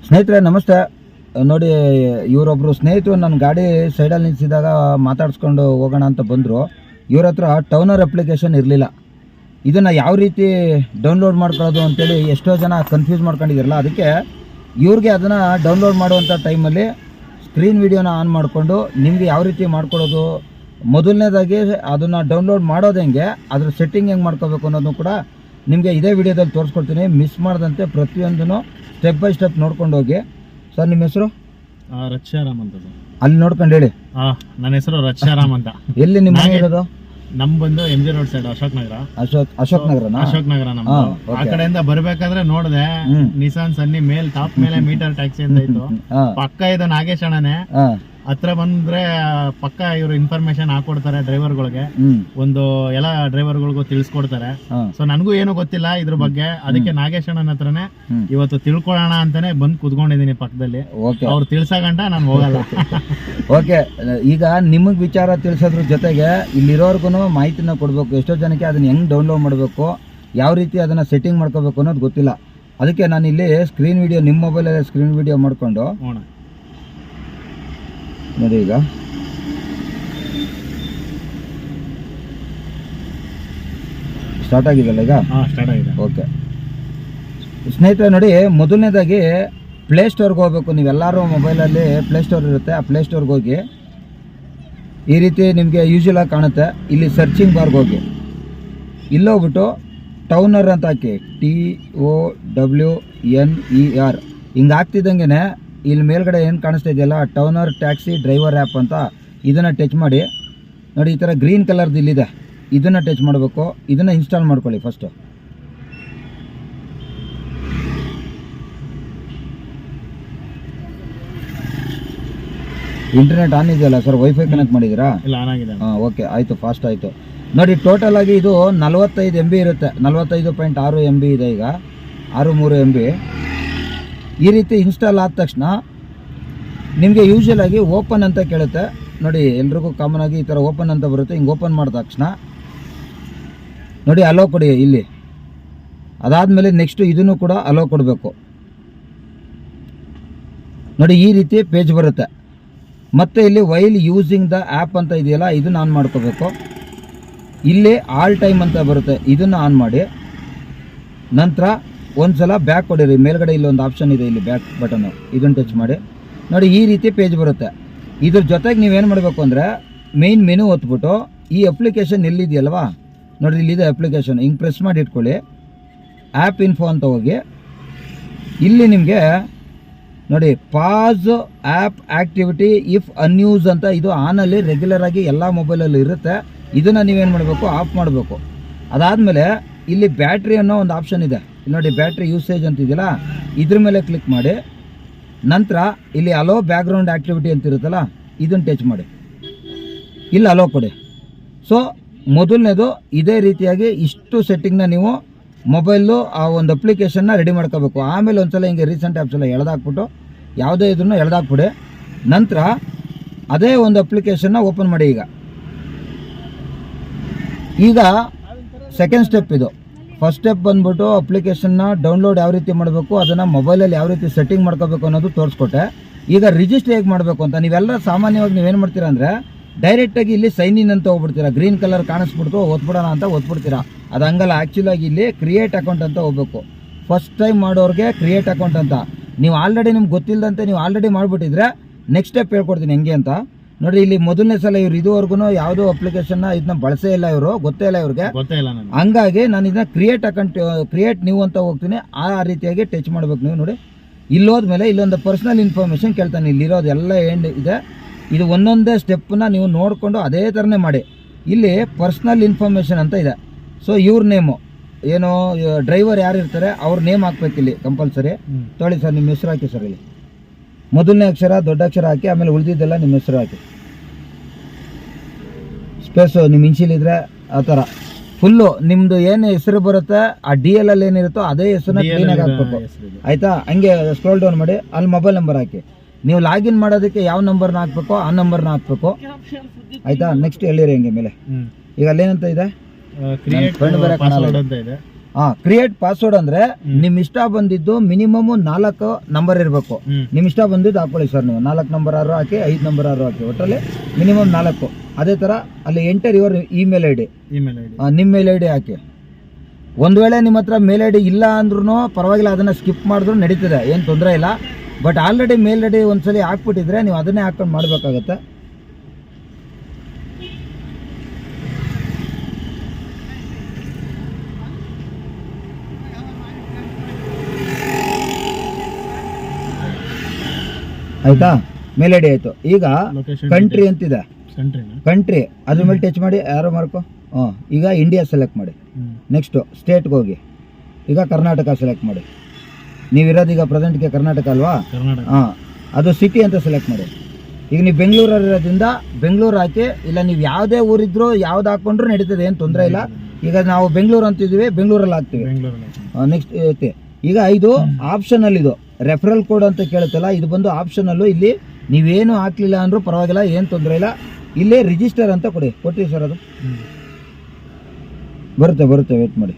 ಸ್ನೇಹಿತರೆ ನಮಸ್ತೆ. ನೋಡಿ, ಇವರೊಬ್ಬರು ಸ್ನೇಹಿತರು ನನ್ನ ಗಾಡಿ ಸೈಡಲ್ಲಿ ನಿಲ್ಲಿಸಿದಾಗ ಮಾತಾಡಿಸ್ಕೊಂಡು ಹೋಗೋಣ ಅಂತ ಬಂದರು. ಇವ್ರ ಹತ್ರ ಟೌನರ್ ಅಪ್ಲಿಕೇಶನ್ ಇರಲಿಲ್ಲ. ಇದನ್ನು ಯಾವ ರೀತಿ ಡೌನ್ಲೋಡ್ ಮಾಡ್ಕೊಳ್ಳೋದು ಅಂತೇಳಿ ಎಷ್ಟೋ ಜನ ಕನ್ಫ್ಯೂಸ್ ಮಾಡ್ಕೊಂಡಿದ್ದೀರಲ್ಲ, ಅದಕ್ಕೆ ಇವ್ರಿಗೆ ಅದನ್ನು ಡೌನ್ಲೋಡ್ ಮಾಡುವಂಥ ಟೈಮಲ್ಲಿ ಸ್ಕ್ರೀನ್ ವಿಡಿಯೋನ ಆನ್ ಮಾಡಿಕೊಂಡು ನಿಮಗೆ ಯಾವ ರೀತಿ ಮಾಡ್ಕೊಳ್ಳೋದು, ಮೊದಲನೇದಾಗಿ ಅದನ್ನು ಡೌನ್ಲೋಡ್ ಮಾಡೋದು ಹೆಂಗೆ, ಅದ್ರ ಸೆಟ್ಟಿಂಗ್ ಹೆಂಗೆ ಮಾಡ್ಕೋಬೇಕು ಅನ್ನೋದನ್ನು ಕೂಡ ನಿಮಗೆ ಇದೇ ವಿಡಿಯೋದಲ್ಲಿ ತೋರಿಸ್ಕೊಡ್ತೀನಿ. ಮಿಸ್ ಮಾಡದಂತೆ ಪ್ರತಿಯೊಂದನ್ನು ಸ್ಟೆಪ್ ಬೈ ಸ್ಟೆಪ್ ನೋಡ್ಕೊಂಡು ಹೋಗಿ. ಸರ್, ನಿಮ್ಮ ಹೆಸರು? ರಕ್ಷಾರಾಮ್ ಅಂತ. ಅಲ್ಲಿ ನೋಡ್ಕೊಂಡು ಹೇಳಿ. ನನ್ನ ಹೆಸರು ರಕ್ಷಾರಾಮ್ ಅಂತ. ಎಲ್ಲಿ ನಿಮ್ಮ ಮನೆ ಇರೋದು? ನಮ್ ಬಂದು MG road side Ashok Nagar. Ashok ನಗರನಾ? Ashok Nagar ನಮ್ದು. ಆ ಕಡೆಯಿಂದ ಬರ್ಬೇಕಾದ್ರೆ ನೋಡ್ದೆ ನಿಸಾನ್ ಸನ್ನಿ ಮೇಲ್ ಟಾಪ್ ಮೇಲೆ ಮೀಟರ್ ಟ್ಯಾಕ್ಸಿ ಅಂತ ಇತ್ತು. ಪಕ್ಕ ಇದು ನಾಗೇಶ್ ಅಣ್ಣನೇ. ಹತ್ರ ಬಂದ್ರೆ ಪಕ್ಕ ಇವರು ಇನ್ಫಾರ್ಮೇಶನ್ ಹಾಕೊಡ್ತಾರೆ ಡ್ರೈವರ್ಗಳಿಗೆ. ಒಂದು ಎಲ್ಲ ಡ್ರೈವರ್ಗಳಿಗೂ ತಿಳಿಸ್ಕೊಡ್ತಾರೆ. ಸೊ ನನಗೂ ಏನು ಗೊತ್ತಿಲ್ಲ ಇದ್ರ ಬಗ್ಗೆ, ಅದಕ್ಕೆ ನಾಗೇಶ್ ಅಣ್ಣನ ಹತ್ರನೇ ಇವತ್ತು ತಿಳ್ಕೊಳ್ಳೋಣ ಅಂತಾನೆ ಬಂದು ಕುತ್ಕೊಂಡಿದೀನಿ ಪಕ್ಕದಲ್ಲಿ. ಅವ್ರು ತಿಳ್ಸಗಂಟ ನಾನು ಹೋಗಲ್ಲ. ಓಕೆ, ಈಗ ನಿಮಗ್ ವಿಚಾರ ತಿಳಿಸೋದ್ರ ಜೊತೆಗೆ ಇಲ್ಲಿರೋರ್ಗು ಮಾಹಿತಿನ ಕೊಡ್ಬೇಕು. ಎಷ್ಟೋ ಜನಕ್ಕೆ ಅದನ್ನ ಹೆಂಗ್ ಡೌನ್ಲೋಡ್ ಮಾಡಬೇಕು, ಯಾವ ರೀತಿ ಅದನ್ನ ಸೆಟ್ಟಿಂಗ್ ಮಾಡ್ಕೋಬೇಕು ಅನ್ನೋದು ಗೊತ್ತಿಲ್ಲ. ಅದಕ್ಕೆ ನಾನು ಇಲ್ಲಿ ಸ್ಕ್ರೀನ್ ವಿಡಿಯೋ, ನಿಮ್ಮ ಮೊಬೈಲಲ್ಲಿ ಸ್ಕ್ರೀನ್ ವಿಡಿಯೋ ಮಾಡ್ಕೊಂಡು ನೋಡಿ. ಈಗ ಸ್ಟಾರ್ಟ್ ಆಗಿದೆಲ್ಲ? ಈಗ ಸ್ಟಾರ್ಟ್ ಆಗಿದೆ. ಓಕೆ ಸ್ನೇಹಿತರೆ, ನೋಡಿ, ಮೊದಲನೇದಾಗಿ ಪ್ಲೇಸ್ಟೋರ್ಗೆ ಹೋಗ್ಬೇಕು. ನೀವೆಲ್ಲರೂ ಮೊಬೈಲಲ್ಲಿ ಪ್ಲೇಸ್ಟೋರ್ ಇರುತ್ತೆ, ಆ ಪ್ಲೇಸ್ಟೋರ್ಗೆ ಹೋಗಿ ಈ ರೀತಿ ನಿಮಗೆ ಯೂಶುವಲ್ ಆಗಿ ಕಾಣುತ್ತೆ. ಇಲ್ಲಿ ಸರ್ಚಿಂಗ್ ಬಾರ್ಗೆ ಹೋಗಿ ಇಲ್ಲೋಗ್ಬಿಟ್ಟು ಟೌನರ್ ಅಂತ ಹಾಕಿ, TOWNER. ಹಿಂಗೆ ಆಗ್ತಿದ್ದಂಗೆ ಇಲ್ಲಿ ಮೇಲ್ಗಡೆ ಏನು ಕಾಣಿಸ್ತಾ ಇದೆಯಲ್ಲ, ಟೌನರ್ ಟ್ಯಾಕ್ಸಿ ಡ್ರೈವರ್ ಆ್ಯಪ್ ಅಂತ, ಇದನ್ನು ಟಚ್ ಮಾಡಿ. ನೋಡಿ, ಈ ಥರ ಗ್ರೀನ್ ಕಲರ್ದು ಇಲ್ಲಿದೆ, ಇದನ್ನು ಟಚ್ ಮಾಡಬೇಕು. ಇದನ್ನು ಇನ್ಸ್ಟಾಲ್ ಮಾಡ್ಕೊಳ್ಳಿ ಫಸ್ಟು. ಇಂಟರ್ನೆಟ್ ಆನ್ ಇದೆಯಲ್ಲ ಸರ್? ವೈಫೈ ಕನೆಕ್ಟ್ ಮಾಡಿದ್ದೀರಾ? ಹಾಂ, ಓಕೆ, ಆಯಿತು, ಫಾಸ್ಟ್ ಆಯಿತು. ನೋಡಿ, ಟೋಟಲ್ ಆಗಿ ಇದು 45 MB ಇರುತ್ತೆ. 45.6 MB ಇದೆ. ಈಗ 63 MB. ಈ ರೀತಿ ಇನ್ಸ್ಟಾಲ್ ಆದ ತಕ್ಷಣ ನಿಮಗೆ ಯೂಶುವಲ್ ಆಗಿ ಓಪನ್ ಅಂತ ಕೇಳುತ್ತೆ. ನೋಡಿ, ಎಲ್ರಿಗೂ ಕಾಮನ್ ಆಗಿ ಈ ಥರ ಓಪನ್ ಅಂತ ಬರುತ್ತೆ. ಹಿಂಗೆ ಓಪನ್ ಮಾಡಿದ ತಕ್ಷಣ ನೋಡಿ ಅಲೋ ಕೊಡಿ ಇಲ್ಲಿ. ಅದಾದಮೇಲೆ ನೆಕ್ಸ್ಟು ಇದನ್ನು ಕೂಡ ಅಲೋ ಕೊಡಬೇಕು. ನೋಡಿ, ಈ ರೀತಿ ಪೇಜ್ ಬರುತ್ತೆ. ಮತ್ತು ಇಲ್ಲಿ ವೈಲ್ ಯೂಸಿಂಗ್ ದ ಆ್ಯಪ್ ಅಂತ ಇದೆಯಲ್ಲ, ಇದನ್ನು ಆನ್ ಮಾಡ್ಕೋಬೇಕು. ಇಲ್ಲಿ ಆಲ್ ಟೈಮ್ ಅಂತ ಬರುತ್ತೆ, ಇದನ್ನು ಆನ್ ಮಾಡಿ. ನಂತರ ಒಂದು ಸಲ ಬ್ಯಾಕ್ ಕೊಡಿರಿ. ಮೇಲ್ಗಡೆ ಇಲ್ಲೊಂದು ಆಪ್ಷನ್ ಇದೆ, ಇಲ್ಲಿ ಬ್ಯಾಕ್ ಬಟನ್ನು, ಇದನ್ನು ಟಚ್ ಮಾಡಿ. ನೋಡಿ, ಈ ರೀತಿ ಪೇಜ್ ಬರುತ್ತೆ. ಇದ್ರ ಜೊತೆಗೆ ನೀವೇನು ಮಾಡಬೇಕು ಅಂದರೆ ಮೇನ್ ಮೆನು ಹೊತ್ಬಿಟ್ಟು ಈ ಅಪ್ಲಿಕೇಶನ್ ಎಲ್ಲಿದೆಯಲ್ವಾ, ನೋಡಿ ಇಲ್ಲಿದೆ ಅಪ್ಲಿಕೇಶನ್, ಹಿಂಗೆ ಪ್ರೆಸ್ ಮಾಡಿ ಇಟ್ಕೊಳ್ಳಿ. ಆ್ಯಪ್ ಇನ್ಫೋ ಅಂತ ಹೋಗಿ ಇಲ್ಲಿ ನಿಮಗೆ ನೋಡಿ pass app activity if unused ಅಂತ, ಇದು ಆನಲ್ಲಿ ರೆಗ್ಯುಲರ್ ಆಗಿ ಎಲ್ಲ ಮೊಬೈಲಲ್ಲಿ ಇರುತ್ತೆ. ಇದನ್ನು ನೀವೇನು ಮಾಡಬೇಕು, ಆಫ್ ಮಾಡಬೇಕು. ಅದಾದಮೇಲೆ ಇಲ್ಲಿ ಬ್ಯಾಟ್ರಿ ಅನ್ನೋ ಒಂದು ಆಪ್ಷನ್ ಇದೆ. ಇಲ್ಲಿ ನೋಡಿ, ಬ್ಯಾಟ್ರಿ ಯೂಸೇಜ್ ಅಂತಿದೆಯಲ್ಲ, ಇದ್ರ ಮೇಲೆ ಕ್ಲಿಕ್ ಮಾಡಿ. ನಂತರ ಇಲ್ಲಿ ಅಲೋ ಬ್ಯಾಕ್ಗ್ರೌಂಡ್ ಆ್ಯಕ್ಟಿವಿಟಿ ಅಂತ ಇರುತ್ತಲ್ಲ, ಇದನ್ನು ಟಚ್ ಮಾಡಿ. ಇಲ್ಲಿ ಅಲೋ ಕೊಡಿ. ಸೊ ಮೊದಲನೇದು ಇದೇ ರೀತಿಯಾಗಿ ಇಷ್ಟು ಸೆಟ್ಟಿಂಗ್ನ ನೀವು ಮೊಬೈಲು ಆ ಒಂದು ಅಪ್ಲಿಕೇಶನ್ನ ರೆಡಿ ಮಾಡ್ಕೋಬೇಕು. ಆಮೇಲೆ ಒಂದ್ಸಲ ಹಿಂಗೆ ರೀಸೆಂಟ್ ಆ್ಯಪ್ಸ್ ಎಲ್ಲ ಎಳೆದಾಕ್ಬಿಟ್ಟು ಯಾವುದೇ ಇದನ್ನು ಎಳೆದಾಕ್ಬಿಡಿ. ನಂತರ ಅದೇ ಒಂದು ಅಪ್ಲಿಕೇಶನ್ನ ಓಪನ್ ಮಾಡಿ. ಈಗ ಸೆಕೆಂಡ್ ಸ್ಟೆಪ್ ಇದು. ಫಸ್ಟ್ ಸ್ಟೆಪ್ ಬಂದ್ಬಿಟ್ಟು ಅಪ್ಲಿಕೇಶನ್ನ ಡೌನ್ಲೋಡ್ ಯಾವ ರೀತಿ ಮಾಡಬೇಕು, ಅದನ್ನು ಮೊಬೈಲಲ್ಲಿ ಯಾವ ರೀತಿ ಸೆಟ್ಟಿಂಗ್ ಮಾಡ್ಕೋಬೇಕು ಅನ್ನೋದು ತೋರಿಸ್ಕೊಟ್ಟೆ. ಈಗ ರಿಜಿಸ್ಟರ್ ಹೇಗೆ ಮಾಡಬೇಕು ಅಂತ ನೀವೆಲ್ಲ ಸಾಮಾನ್ಯವಾಗಿ ನೀವೇನು ಮಾಡ್ತೀರಾ ಅಂದರೆ ಡೈರೆಕ್ಟಾಗಿ ಇಲ್ಲಿ ಸೈನ್ ಇನ್ ಅಂತ ಹೋಗ್ಬಿಡ್ತೀರಾ. ಗ್ರೀನ್ ಕಲರ್ ಕಾಣಿಸ್ಬಿಡ್ತು, ಒತ್ಬಿಡೋಣ ಅಂತ ಒತ್ಬಿಡ್ತೀರಾ. ಅದು ಹಂಗಲ್ಲ. ಆ್ಯಕ್ಚುಲಾಗಿ ಇಲ್ಲಿ ಕ್ರಿಯೇಟ್ ಅಕೌಂಟ್ ಅಂತ ಹೋಗ್ಬೇಕು. ಫಸ್ಟ್ ಟೈಮ್ ಮಾಡೋರಿಗೆ ಕ್ರಿಯೇಟ್ ಅಕೌಂಟ್ ಅಂತ. ನೀವು ಆಲ್ರೆಡಿ ನಿಮ್ಗೆ ಗೊತ್ತಿಲ್ಲದಂತೆ ನೀವು ಆಲ್ರೆಡಿ ಮಾಡಿಬಿಟ್ಟಿದ್ರೆ ನೆಕ್ಸ್ಟ್ ಸ್ಟೆಪ್ ಹೇಳ್ಕೊಡ್ತೀನಿ ಹೆಂಗೆ ಅಂತ. ನೋಡಿ, ಇಲ್ಲಿ ಮೊದಲನೇ ಸಲ ಇವ್ರು ಇದುವರೆಗೂ ಯಾವುದೋ ಅಪ್ಲಿಕೇಶನ್ನ ಇದನ್ನ ಬಳಸೇ ಇಲ್ಲ, ಇವರು ಗೊತ್ತೇ ಇಲ್ಲ ಇವ್ರಿಗೆ. ಹಂಗಾಗಿ ನಾನು ಇದನ್ನ ಕ್ರಿಯೇಟ್ ಅಕೌಂಟ್, ಕ್ರಿಯೇಟ್ ನ್ಯೂ ಅಂತ ಹೋಗ್ತೀನಿ. ಆ ರೀತಿಯಾಗಿ ಟಚ್ ಮಾಡ್ಬೇಕು ನೀವು. ನೋಡಿ, ಇಲ್ಲೋದ್ಮೇಲೆ ಇಲ್ಲೊಂದು ಪರ್ಸನಲ್ ಇನ್ಫಾರ್ಮೇಷನ್ ಕೇಳ್ತಾನೆ. ಇಲ್ಲಿರೋದು ಎಲ್ಲ ಏನು ಇದೆ, ಇದು ಒಂದೊಂದೇ ಸ್ಟೆಪ್ಪನ್ನ ನೀವು ನೋಡಿಕೊಂಡು ಅದೇ ಥರನೇ ಮಾಡಿ. ಇಲ್ಲಿ ಪರ್ಸನಲ್ ಇನ್ಫಾರ್ಮೇಷನ್ ಅಂತ ಇದೆ. ಸೊ ಇವ್ರ ನೇಮು ಏನು, ಡ್ರೈವರ್ ಯಾರು ಇರ್ತಾರೆ ಅವ್ರ ನೇಮ್ ಹಾಕ್ಬೇಕು ಇಲ್ಲಿ ಕಂಪಲ್ಸರಿ. ತೊಳಿ ಸರ್, ನಿಮ್ಮ ಹೆಸರು ಹಾಕಿ ಸರ್. ಇಲ್ಲಿ ಮೊದಲನೇ ಅಕ್ಷರ ದೊಡ್ಡ ಅಕ್ಷರ ಹಾಕಿ, ಆಮೇಲೆ ಉಳಿದಿದ್ದೆಲ್ಲ ನಿಮ್ಮ ಹೆಸರು ಹಾಕಿ. ಸ್ಪೇಸು ನಿಮ್ಮ ಇನ್ಶಿಯಲ್ ಆ ಥರ ಫುಲ್ಲು ನಿಮ್ಮದು ಏನು ಹೆಸರು ಬರುತ್ತೆ, ಆ DL ಅಲ್ಲಿ ಏನಿರುತ್ತೋ ಅದೇ ಹೆಸರನ್ನ ಕ್ಲೀನಾಗಿ ಹಾಕ್ಬೇಕು. ಆಯಿತಾ? ಹಂಗೆ ಸ್ಕ್ರೋಲ್ ಡೌನ್ ಮಾಡಿ, ಅಲ್ಲಿ ಮೊಬೈಲ್ ನಂಬರ್ ಹಾಕಿ. ನೀವು ಲಾಗಿನ್ ಮಾಡೋದಕ್ಕೆ ಯಾವ ನಂಬರ್ನ ಹಾಕ್ಬೇಕು ಆ ನಂಬರ್ನ ಹಾಕ್ಬೇಕು. ಆಯಿತಾ? ನೆಕ್ಸ್ಟ್ ಹೇಳಿರಿ ಹಂಗೆ ಮೇಲೆ. ಈಗ ಅಲ್ಲೇನಂತ ಇದೆ, ಕ್ರಿಯೇಟ್ ಪಾಸ್ವರ್ಡ್ ಅಂದ್ರೆ ನಿಮ್ ಇಷ್ಟ ಬಂದಿದ್ದು ಮಿನಿಮಮ್ 4 ನಂಬರ್ ಇರಬೇಕು. ನಿಮ್ ಇಷ್ಟ ಬಂದಿದ್ದು ಹಾಕೊಳ್ಳಿ ಸರ್, ನೀವು 4 ನಂಬರ್ ಆರು ಹಾಕಿ 5 ನಂಬರ್ ಆರು ಹಾಕಿ, ಒಟ್ಟಲ್ಲಿ ಮಿನಿಮಮ್ 4. ಅದೇ ತರ ಅಲ್ಲಿ enter your email I D, ನಿಮ್ಮ ಮೇಲ್ ಐ ಡಿ ಹಾಕಿ. ಒಂದ್ ವೇಳೆ ನಿಮ್ಮ ಹತ್ರ ಮೇಲ್ ಐ ಡಿ ಇಲ್ಲ ಅಂದ್ರೂ ಪರವಾಗಿಲ್ಲ, ಅದನ್ನ ಸ್ಕಿಪ್ ಮಾಡಿದ್ರು ನಡೀತದೆ, ಏನು ತೊಂದರೆ ಇಲ್ಲ. But already mail I D ಒಂದ್ಸಲಿ ಹಾಕ್ಬಿಟ್ಟಿದ್ರೆ ನೀವು ಅದನ್ನೇ ಹಾಕೊಂಡು ಮಾಡ್ಬೇಕಾಗತ್ತೆ. ಆಯ್ತಾ, ಮೇಲ್ ಐ ಡಿ ಆಯ್ತು. ಈಗ ಕಂಟ್ರಿ ಅಂತಿದೆ, ಕಂಟ್ರಿ ಅದ್ರ ಮೇಲೆ ಟಚ್ ಮಾಡಿ, ಯಾರೋ ಮಾರ್ಕೋ. ಈಗ ಇಂಡಿಯಾ ಸೆಲೆಕ್ಟ್ ಮಾಡಿ. ನೆಕ್ಸ್ಟ್ ಸ್ಟೇಟ್ಗೆ ಹೋಗಿ, ಈಗ ಕರ್ನಾಟಕ ಸೆಲೆಕ್ಟ್ ಮಾಡಿ. ನೀವಿರೋದು ಈಗ ಪ್ರೆಸೆಂಟ್ಗೆ ಕರ್ನಾಟಕ ಅಲ್ವಾ? ಅದು ಸಿಟಿ ಅಂತ ಸೆಲೆಕ್ಟ್ ಮಾಡಿ. ಈಗ ನೀವು ಬೆಂಗಳೂರಿರೋದ್ರಿಂದ ಬೆಂಗಳೂರು ಹಾಕಿ, ಇಲ್ಲ ನೀವು ಯಾವುದೇ ಊರಿದ್ರು ಯಾವ್ದು ಹಾಕೊಂಡ್ರು ನಡೀತದೆ, ಏನು ತೊಂದರೆ ಇಲ್ಲ. ಈಗ ನಾವು ಬೆಂಗಳೂರು ಅಂತಿದ್ದೀವಿ, ಬೆಂಗಳೂರಲ್ಲಿ ಹಾಕ್ತೀವಿ. ನೆಕ್ಸ್ಟ್ ಐತೆ. ಈಗ ಇದು ಆಪ್ಷನಲ್, ಇದು ರೆಫರಲ್ ಕೋಡ್ ಅಂತ ಕೇಳುತ್ತಲ್ಲ, ಇದು ಬಂದು ಆಪ್ಷನಲ್ಲು. ಇಲ್ಲಿ ನೀವೇನು ಹಾಕ್ಲಿಲ್ಲ ಅಂದ್ರೂ ಪರವಾಗಿಲ್ಲ, ಏನು ತೊಂದರೆ ಇಲ್ಲ. ಇಲ್ಲೇ ರಿಜಿಸ್ಟರ್ ಅಂತ ಕೊಟ್ಟಿವಿ ಸರ್, ಅದು ಬರುತ್ತೆ, ವೇಟ್ ಮಾಡಿ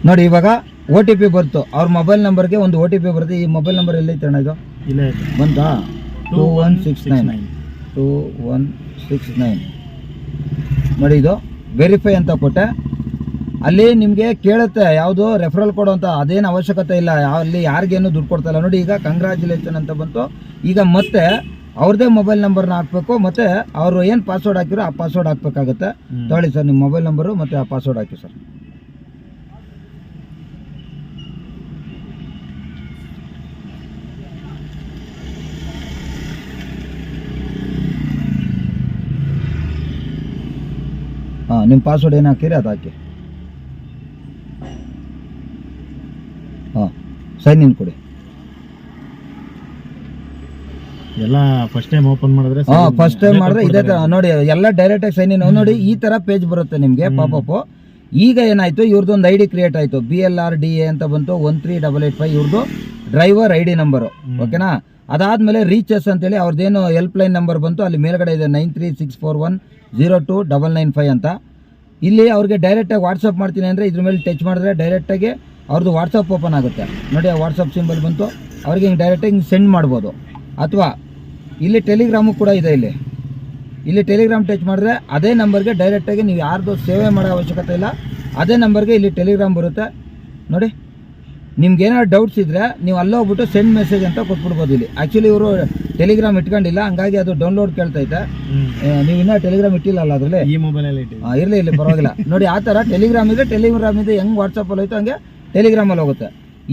ನೋಡಿ. ಇವಾಗ OTP ಬರ್ತು, ಅವ್ರ ಮೊಬೈಲ್ ನಂಬರ್ಗೆ ಒಂದು OTP ಬರುತ್ತೆ. ಈ ಮೊಬೈಲ್ ನಂಬರ್ ಎಲ್ಲೈತೆ ಅಣ್ಣ? ಇದು ಬಂತಾ? 2169 ನೋಡಿ. ಇದು ವೆರಿಫೈ ಅಂತ ಕೊಟ್ಟೆ. ಅಲ್ಲಿ ನಿಮಗೆ ಕೇಳುತ್ತೆ ಯಾವುದು ರೆಫರಲ್ ಕೋಡ್ ಅಂತ, ಅದೇನು ಅವಶ್ಯಕತೆ ಇಲ್ಲ, ಅಲ್ಲಿ ಯಾರಿಗೇನು ದುಡ್ಡು ಕೊಡ್ತಾ ಇಲ್ಲ ನೋಡಿ. ಈಗ ಕಂಗ್ರಾಚುಲೇಷನ್ ಅಂತ ಬಂತು. ಈಗ ಮತ್ತೆ ಅವ್ರದ್ದೇ ಮೊಬೈಲ್ ನಂಬರ್ನ ಹಾಕ್ಬೇಕು, ಮತ್ತೆ ಅವರು ಏನು ಪಾಸ್ವರ್ಡ್ ಹಾಕಿರೋ ಆ ಪಾಸ್ವರ್ಡ್ ಹಾಕ್ಬೇಕಾಗತ್ತೆ. ತೊಗೊಳ್ಳಿ ಸರ್ ನಿಮ್ಮ ಮೊಬೈಲ್ ನಂಬರು ಮತ್ತು ಆ ಪಾಸ್ವರ್ಡ್ ಹಾಕಿ ಸರ್. ನಿಮ್ಮ ಪಾಸ್ವರ್ಡ್ ಏನು ಹಾಕಿರಿ ಅದು ಹಾಕಿ. ಸೈನ್ ಇನ್ ಕೊಡಿ. ಎಲ್ಲ ಫಸ್ಟ್ ಟೈಮ್ ಓಪನ್ ಮಾಡಿದ್ರೆ ಫಸ್ಟ್ ಟೈಮ್ ಮಾಡಿದ್ರೆ ಇದೇ ತರ ನೋಡಿ, ಎಲ್ಲ ಡೈರೆಕ್ಟ್ ಆಗಿ ಸೈನ್ ಇನ್ ನೋಡಿ. ಈ ತರ ಪೇಜ್ ಬರುತ್ತೆ ನಿಮಗೆ ಪಾಪಪ್. ಈಗ ಏನಾಯ್ತು, ಇವ್ರದ್ದೊಂದು ಐಡಿ ಕ್ರಿಯೇಟ್ ಆಯ್ತು, BLRDA ಅಂತ ಬಂತು, 13885 ಇವ್ರದ್ದು ಡ್ರೈವರ್ ID ನಂಬರು. ಓಕೆನಾ? ಅದಾದ್ಮೇಲೆ ರೀಚಸ್ ಅಂತೇಳಿ ಅವ್ರದ್ದೇನು ಹೆಲ್ಪ್ ಲೈನ್ ನಂಬರ್ ಬಂತು, ಅಲ್ಲಿ ಮೇಲ್ಗಡೆ ಇದೆ 9364102995 ಅಂತ. ಇಲ್ಲಿ ಅವ್ರಿಗೆ ಡೈರೆಕ್ಟಾಗಿ ವಾಟ್ಸಪ್ ಮಾಡ್ತೀನಿ ಅಂದರೆ ಇದ್ರ ಮೇಲೆ ಟಚ್ ಮಾಡಿದ್ರೆ ಡೈರೆಕ್ಟಾಗಿ ಅವ್ರದ್ದು ವಾಟ್ಸಪ್ ಓಪನ್ ಆಗುತ್ತೆ ನೋಡಿ. ಆ ವಾಟ್ಸಪ್ ಸಿಂಬಲ್ ಬಂತು, ಅವ್ರಿಗೆ ಹಿಂಗೆ ಡೈರೆಕ್ಟಾಗಿ ಹಿಂಗೆ ಸೆಂಡ್ ಮಾಡ್ಬೋದು. ಅಥವಾ ಇಲ್ಲಿ ಟೆಲಿಗ್ರಾಮು ಕೂಡ ಇದೆ. ಇಲ್ಲಿ ಟೆಲಿಗ್ರಾಮ್ ಟಚ್ ಮಾಡಿದ್ರೆ ಅದೇ ನಂಬರ್ಗೆ ಡೈರೆಕ್ಟಾಗಿ ನೀವು ಯಾರ್ದು ಸೇವೆ ಮಾಡೋ ಅವಶ್ಯಕತೆ ಇಲ್ಲ, ಅದೇ ನಂಬರ್ಗೆ ಇಲ್ಲಿ ಟೆಲಿಗ್ರಾಮ್ ಬರುತ್ತೆ ನೋಡಿ. ನಿಮ್ಗೆ ಏನಾದ್ರು ಡೌಟ್ಸ್ ಇದ್ದರೆ ನೀವು ಅಲ್ಲೇ ಹೋಗ್ಬಿಟ್ಟು ಸೆಂಡ್ ಮೆಸೇಜ್ ಅಂತ ಕೊಟ್ಬಿಡ್ಬೋದು. ಇಲ್ಲಿ ಆ್ಯಕ್ಚುಲಿ ಇವರು ಟೆಲಿಗ್ರಾಮ್ ಇಟ್ಕೊಂಡಿಲ್ಲ, ಹಂಗಾಗಿ ಅದು ಡೌನ್ಲೋಡ್ ಕೇಳ್ತೈತೆ. ನೀವು ಇನ್ನೂ ಟೆಲಿಗ್ರಾಮ್ ಇಟ್ಟಿಲ್ಲ ಅಲ್ಲ ಅದರಲ್ಲಿ? ಈ ಮೊಬೈಲಲ್ಲಿ ಇರಲಿ ಪರವಾಗಿಲ್ಲ ನೋಡಿ. ಆ ಥರ ಟೆಲಿಗ್ರಾಮ್ ಇದೆ, ಹೆಂಗೆ ವಾಟ್ಸಪ್ಪಲ್ಲಿ ಹೋಯ್ತು ಹಂಗೆ ಟೆಲಿಗ್ರಾಮಲ್ಲಿ ಹೋಗುತ್ತೆ.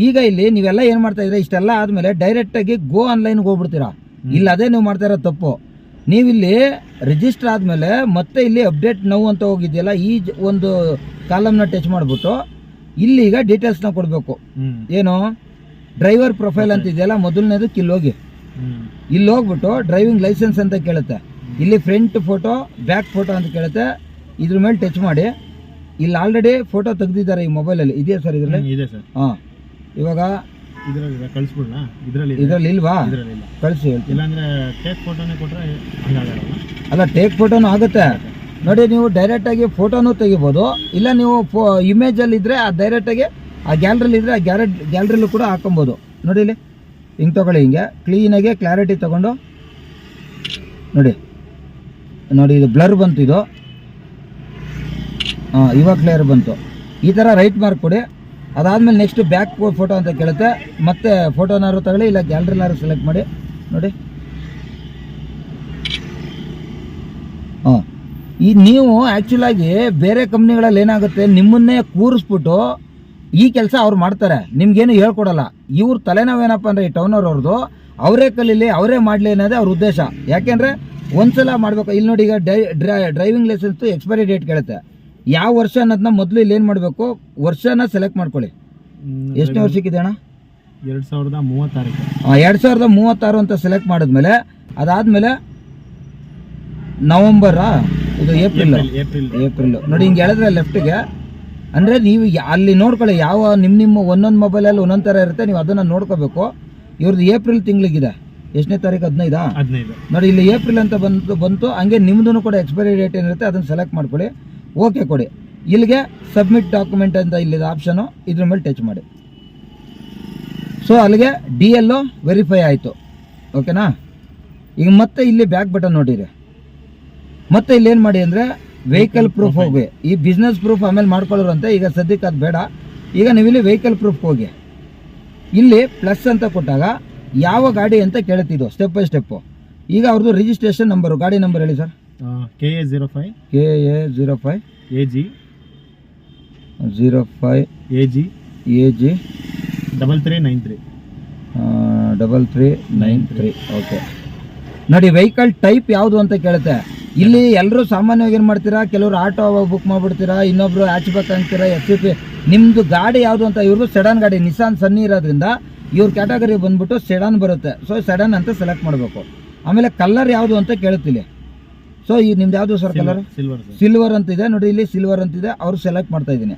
ಈಗ ಇಲ್ಲಿ ನೀವೆಲ್ಲ ಏನು ಮಾಡ್ತಾ ಇದ್ರೆ, ಇಷ್ಟೆಲ್ಲ ಆದಮೇಲೆ ಡೈರೆಕ್ಟಾಗಿ ಗೋ ಆನ್ಲೈನ್ಗೆ ಹೋಗ್ಬಿಡ್ತೀರಾ. ಇಲ್ಲ ಅದೇ ನೀವು ಮಾಡ್ತಾ ಇರೋ ತಪ್ಪು. ನೀವಿಲ್ಲಿ ರಿಜಿಸ್ಟರ್ ಆದಮೇಲೆ ಮತ್ತೆ ಇಲ್ಲಿ ಅಪ್ಡೇಟ್ ನೌ ಅಂತ ಹೋಗಿದೆಯಲ್ಲ, ಈ ಒಂದು ಕಾಲಮ್ನ ಟಚ್ ಮಾಡಿಬಿಟ್ಟು ಇಲ್ಲಿ ಈಗ ಡೀಟೇಲ್ಸ್ನ ಕೊಡಬೇಕು. ಏನು ಡ್ರೈವರ್ ಪ್ರೊಫೈಲ್ ಅಂತ ಇದೆಯಲ್ಲ, ಮೊದಲನೇದಕ್ಕೆ ಇಲ್ಲಿ ಹೋಗಿ, ಇಲ್ಲಿ ಹೋಗ್ಬಿಟ್ಟು ಡ್ರೈವಿಂಗ್ ಲೈಸೆನ್ಸ್ ಅಂತ ಕೇಳುತ್ತೆ. ಇಲ್ಲಿ ಫ್ರಂಟ್ ಫೋಟೋ ಬ್ಯಾಕ್ ಫೋಟೋ ಅಂತ ಕೇಳುತ್ತೆ. ಇದ್ರ ಮೇಲೆ ಟಚ್ ಮಾಡಿ. ಇಲ್ಲಿ ಆಲ್ರೆಡಿ ಫೋಟೋ ತೆಗೆದಿದ್ದಾರೆ ಈ ಮೊಬೈಲಲ್ಲಿ, ಇದೆಯಾ ಸರ್? ಇದರಲ್ಲಿ ಇದೆ ಸರ್. ಹಾಂ, ಇವಾಗ ಇದರಲ್ಲಿ ಇಲ್ವಾ? ಕಳಿಸಿ ಹೇಳ್ತೀನಿ. ಅಲ್ಲ, ಟೇಕ್ ಫೋಟೋನು ಆಗುತ್ತೆ ನೋಡಿ. ನೀವು ಡೈರೆಕ್ಟಾಗಿ ಫೋಟೋನು ತೆಗಿಬೋದು, ಇಲ್ಲ ನೀವು ಇಮೇಜಲ್ಲಿ ಇದ್ದರೆ ಆ ಡೈರೆಕ್ಟಾಗಿ ಆ ಗ್ಯಾಲರಿಲಿ ಇದ್ದರೆ ಆ ಗ್ಯಾಲರಿಲೂ ಕೂಡ ಹಾಕೊಬೋದು ನೋಡಿ. ಇಲ್ಲಿ ಹಿಂಗೆ ತೊಗೊಳ್ಳಿ, ಹಿಂಗೆ ಕ್ಲೀನಾಗಿ ಕ್ಲಾರಿಟಿ ತೊಗೊಂಡು ನೋಡಿ. ಇದು ಬ್ಲರ್ ಬಂತು, ಇದು ಇವಾಗ ಕ್ಲಿಯರ್ ಬಂತು. ಈ ಥರ ರೈಟ್ ಮಾರ್ಕ್ ಕೊಡಿ. ಅದಾದಮೇಲೆ ನೆಕ್ಸ್ಟ್ ಬ್ಯಾಕ್ ಫೋಟೋ ಅಂತ ಕೇಳುತ್ತೆ. ಮತ್ತೆ ಫೋಟೋನಾರು ತಗೊಳ್ಳಿ, ಇಲ್ಲ ಗ್ಯಾಲರಿನಾರು ಸೆಲೆಕ್ಟ್ ಮಾಡಿ ನೋಡಿ. ಈ ನೀವು ಆ್ಯಕ್ಚುಲಾಗಿ ಬೇರೆ ಕಂಪ್ನಿಗಳಲ್ಲಿ ಏನಾಗುತ್ತೆ, ನಿಮ್ಮನ್ನೇ ಕೂರಿಸ್ಬಿಟ್ಟು ಈ ಕೆಲಸ ಅವ್ರು ಮಾಡ್ತಾರೆ, ನಿಮ್ಗೇನು ಹೇಳ್ಕೊಡಲ್ಲ. ಇವ್ರ ತಲೆನೋವೇನಪ್ಪ ಅಂದರೆ ಈ ಟೌನರ್ ಅವ್ರದ್ದು, ಅವರೇ ಕಲೀಲಿ ಅವರೇ ಮಾಡಲಿ ಅನ್ನೋದೇ ಅವ್ರ ಉದ್ದೇಶ. ಯಾಕೆಂದರೆ ಒಂದ್ಸಲ ಮಾಡಬೇಕು. ಇಲ್ಲಿ ನೋಡಿ, ಈಗ ಡ್ರೈವಿಂಗ್ ಲೈಸೆನ್ಸ್ ಎಕ್ಸ್ಪೈರಿ ಡೇಟ್ ಕೇಳುತ್ತೆ. ಯಾವ ವರ್ಷ ಅನ್ನೋದನ್ನ ಮೊದಲು ಇಲ್ಲಿ ಏನು ಮಾಡಬೇಕು, ವರ್ಷನ ಸೆಲೆಕ್ಟ್ ಮಾಡ್ಕೊಳ್ಳಿ. ಎಷ್ಟನೇ ವರ್ಷಕ್ಕಿದೆ ಅಣ್ಣ? 2036 ಅಂತ ಸೆಲೆಕ್ಟ್ ಮಾಡಿದ್ಮೇಲೆ, ಅದಾದಮೇಲೆ ನವಂಬರಾ, ಇದು ಏಪ್ರಿಲ್ ನೋಡಿ. ಹಿಂಗೆ ಹೇಳಿದ್ರೆ ಲೆಫ್ಟಿಗೆ, ಅಂದರೆ ನೀವು ಅಲ್ಲಿ ನೋಡ್ಕೊಳ್ಳಿ, ಯಾವ ನಿಮ್ಮ ಒಂದೊಂದು ಮೊಬೈಲಲ್ಲಿ ಒಂದೊಂದು ಥರ ಇರುತ್ತೆ, ನೀವು ಅದನ್ನು ನೋಡ್ಕೋಬೇಕು. ಇವ್ರದ್ದು ಏಪ್ರಿಲ್ ತಿಂಗಳಿಗಿದೆ. ಎಷ್ಟನೇ ತಾರೀಕು? 15 ನೋಡಿ. ಇಲ್ಲಿ ಏಪ್ರಿಲ್ ಅಂತ ಬಂತು. ಹಂಗೆ ನಿಮ್ಮದೂ ಕೂಡ ಎಕ್ಸ್ಪೈರಿ ಡೇಟ್ ಏನಿರುತ್ತೆ ಅದನ್ನು ಸೆಲೆಕ್ಟ್ ಮಾಡ್ಕೊಳ್ಳಿ, ಓಕೆ ಕೊಡಿ. ಇಲ್ಲಿಗೆ ಸಬ್ಮಿಟ್ ಡಾಕ್ಯುಮೆಂಟ್ ಅಂತ ಇಲ್ಲಿದೆ ಆಪ್ಷನು, ಇದ್ರ ಮೇಲೆ ಟಚ್ ಮಾಡಿ. ಸೊ ಅಲ್ಲಿಗೆ DL ವೆರಿಫೈ ಆಯಿತು. ಓಕೆನಾ. ಈಗ ಮತ್ತೆ ಇಲ್ಲಿ ಬ್ಯಾಕ್ ಬಟನ್ ನೋಡಿರಿ. ಮತ್ತೆ ಇಲ್ಲಿ ಏನು ಮಾಡಿ ಅಂದರೆ ವೆಹಿಕಲ್ ಪ್ರೂಫ್ ಹೋಗಿ, ಈ ಬಿಸ್ನೆಸ್ ಪ್ರೂಫ್ ಆಮೇಲೆ ಮಾಡ್ಕೊಳ್ಳೋರಂತೆ, ಈಗ ಸದ್ಯಕ್ಕೆ ಅದು ಬೇಡ. ಈಗ ನೀವು ಇಲ್ಲಿ ವೆಹಿಕಲ್ ಪ್ರೂಫ್ ಹೋಗಿ ಇಲ್ಲಿ ಪ್ಲಸ್ ಅಂತ ಕೊಟ್ಟಾಗ ಯಾವ ಗಾಡಿ ಅಂತ ಕೇಳ್ತಿದ್ದು ಸ್ಟೆಪ್ ಬೈ ಸ್ಟೆಪ್ಪು. ಈಗ ಅವ್ರದ್ದು ರಿಜಿಸ್ಟ್ರೇಷನ್ ನಂಬರು, ಗಾಡಿ ನಂಬರ್ ಹೇಳಿ sir. KA05 KA05 AG 05 AG 3393 3393. Okay ನೋಡಿ, ವೆಹಿಕಲ್ ಟೈಪ್ ಯಾವುದು ಅಂತ ಕೇಳುತ್ತೆ. ಇಲ್ಲಿ ಎಲ್ಲರೂ ಸಾಮಾನ್ಯವಾಗಿ ಏನು ಮಾಡ್ತೀರಾ, ಕೆಲವರು ಆಟೋ ಬುಕ್ ಮಾಡಿಬಿಡ್ತೀರಾ, ಇನ್ನೊಬ್ರು ಹ್ಯಾಚ್ಬ್ಯಾಕ್ ಅಂತೀರಾ, SUV. ನಿಮ್ಮದು ಗಾಡಿ ಯಾವುದು ಅಂತ, ಇವ್ರದ್ದು ಸೆಡಾನ್ ಗಾಡಿ ನಿಸಾನ್ ಸನ್ನಿ ಇರೋದ್ರಿಂದ ಇವ್ರ ಕ್ಯಾಟಗರಿ ಬಂದ್ಬಿಟ್ಟು ಸೆಡಾನ್ ಬರುತ್ತೆ. ಸೊ ಸೆಡಾನ್ ಅಂತ ಸೆಲೆಕ್ಟ್ ಮಾಡಬೇಕು. ಆಮೇಲೆ ಕಲರ್ ಯಾವುದು ಅಂತ ಕೇಳುತ್ತಿಲ್ಲ. ಸೊ ಈ ನಿಮ್ದು ಯಾವುದು ಸರ್ ಕಲರ್? ಸಿಲ್ವರ್ ಅಂತಿದೆ ನೋಡಿ, ಇಲ್ಲಿ ಸಿಲ್ವರ್ ಅಂತಿದೆ, ಅವ್ರು ಸೆಲೆಕ್ಟ್ ಮಾಡ್ತಾ ಇದ್ದೀನಿ.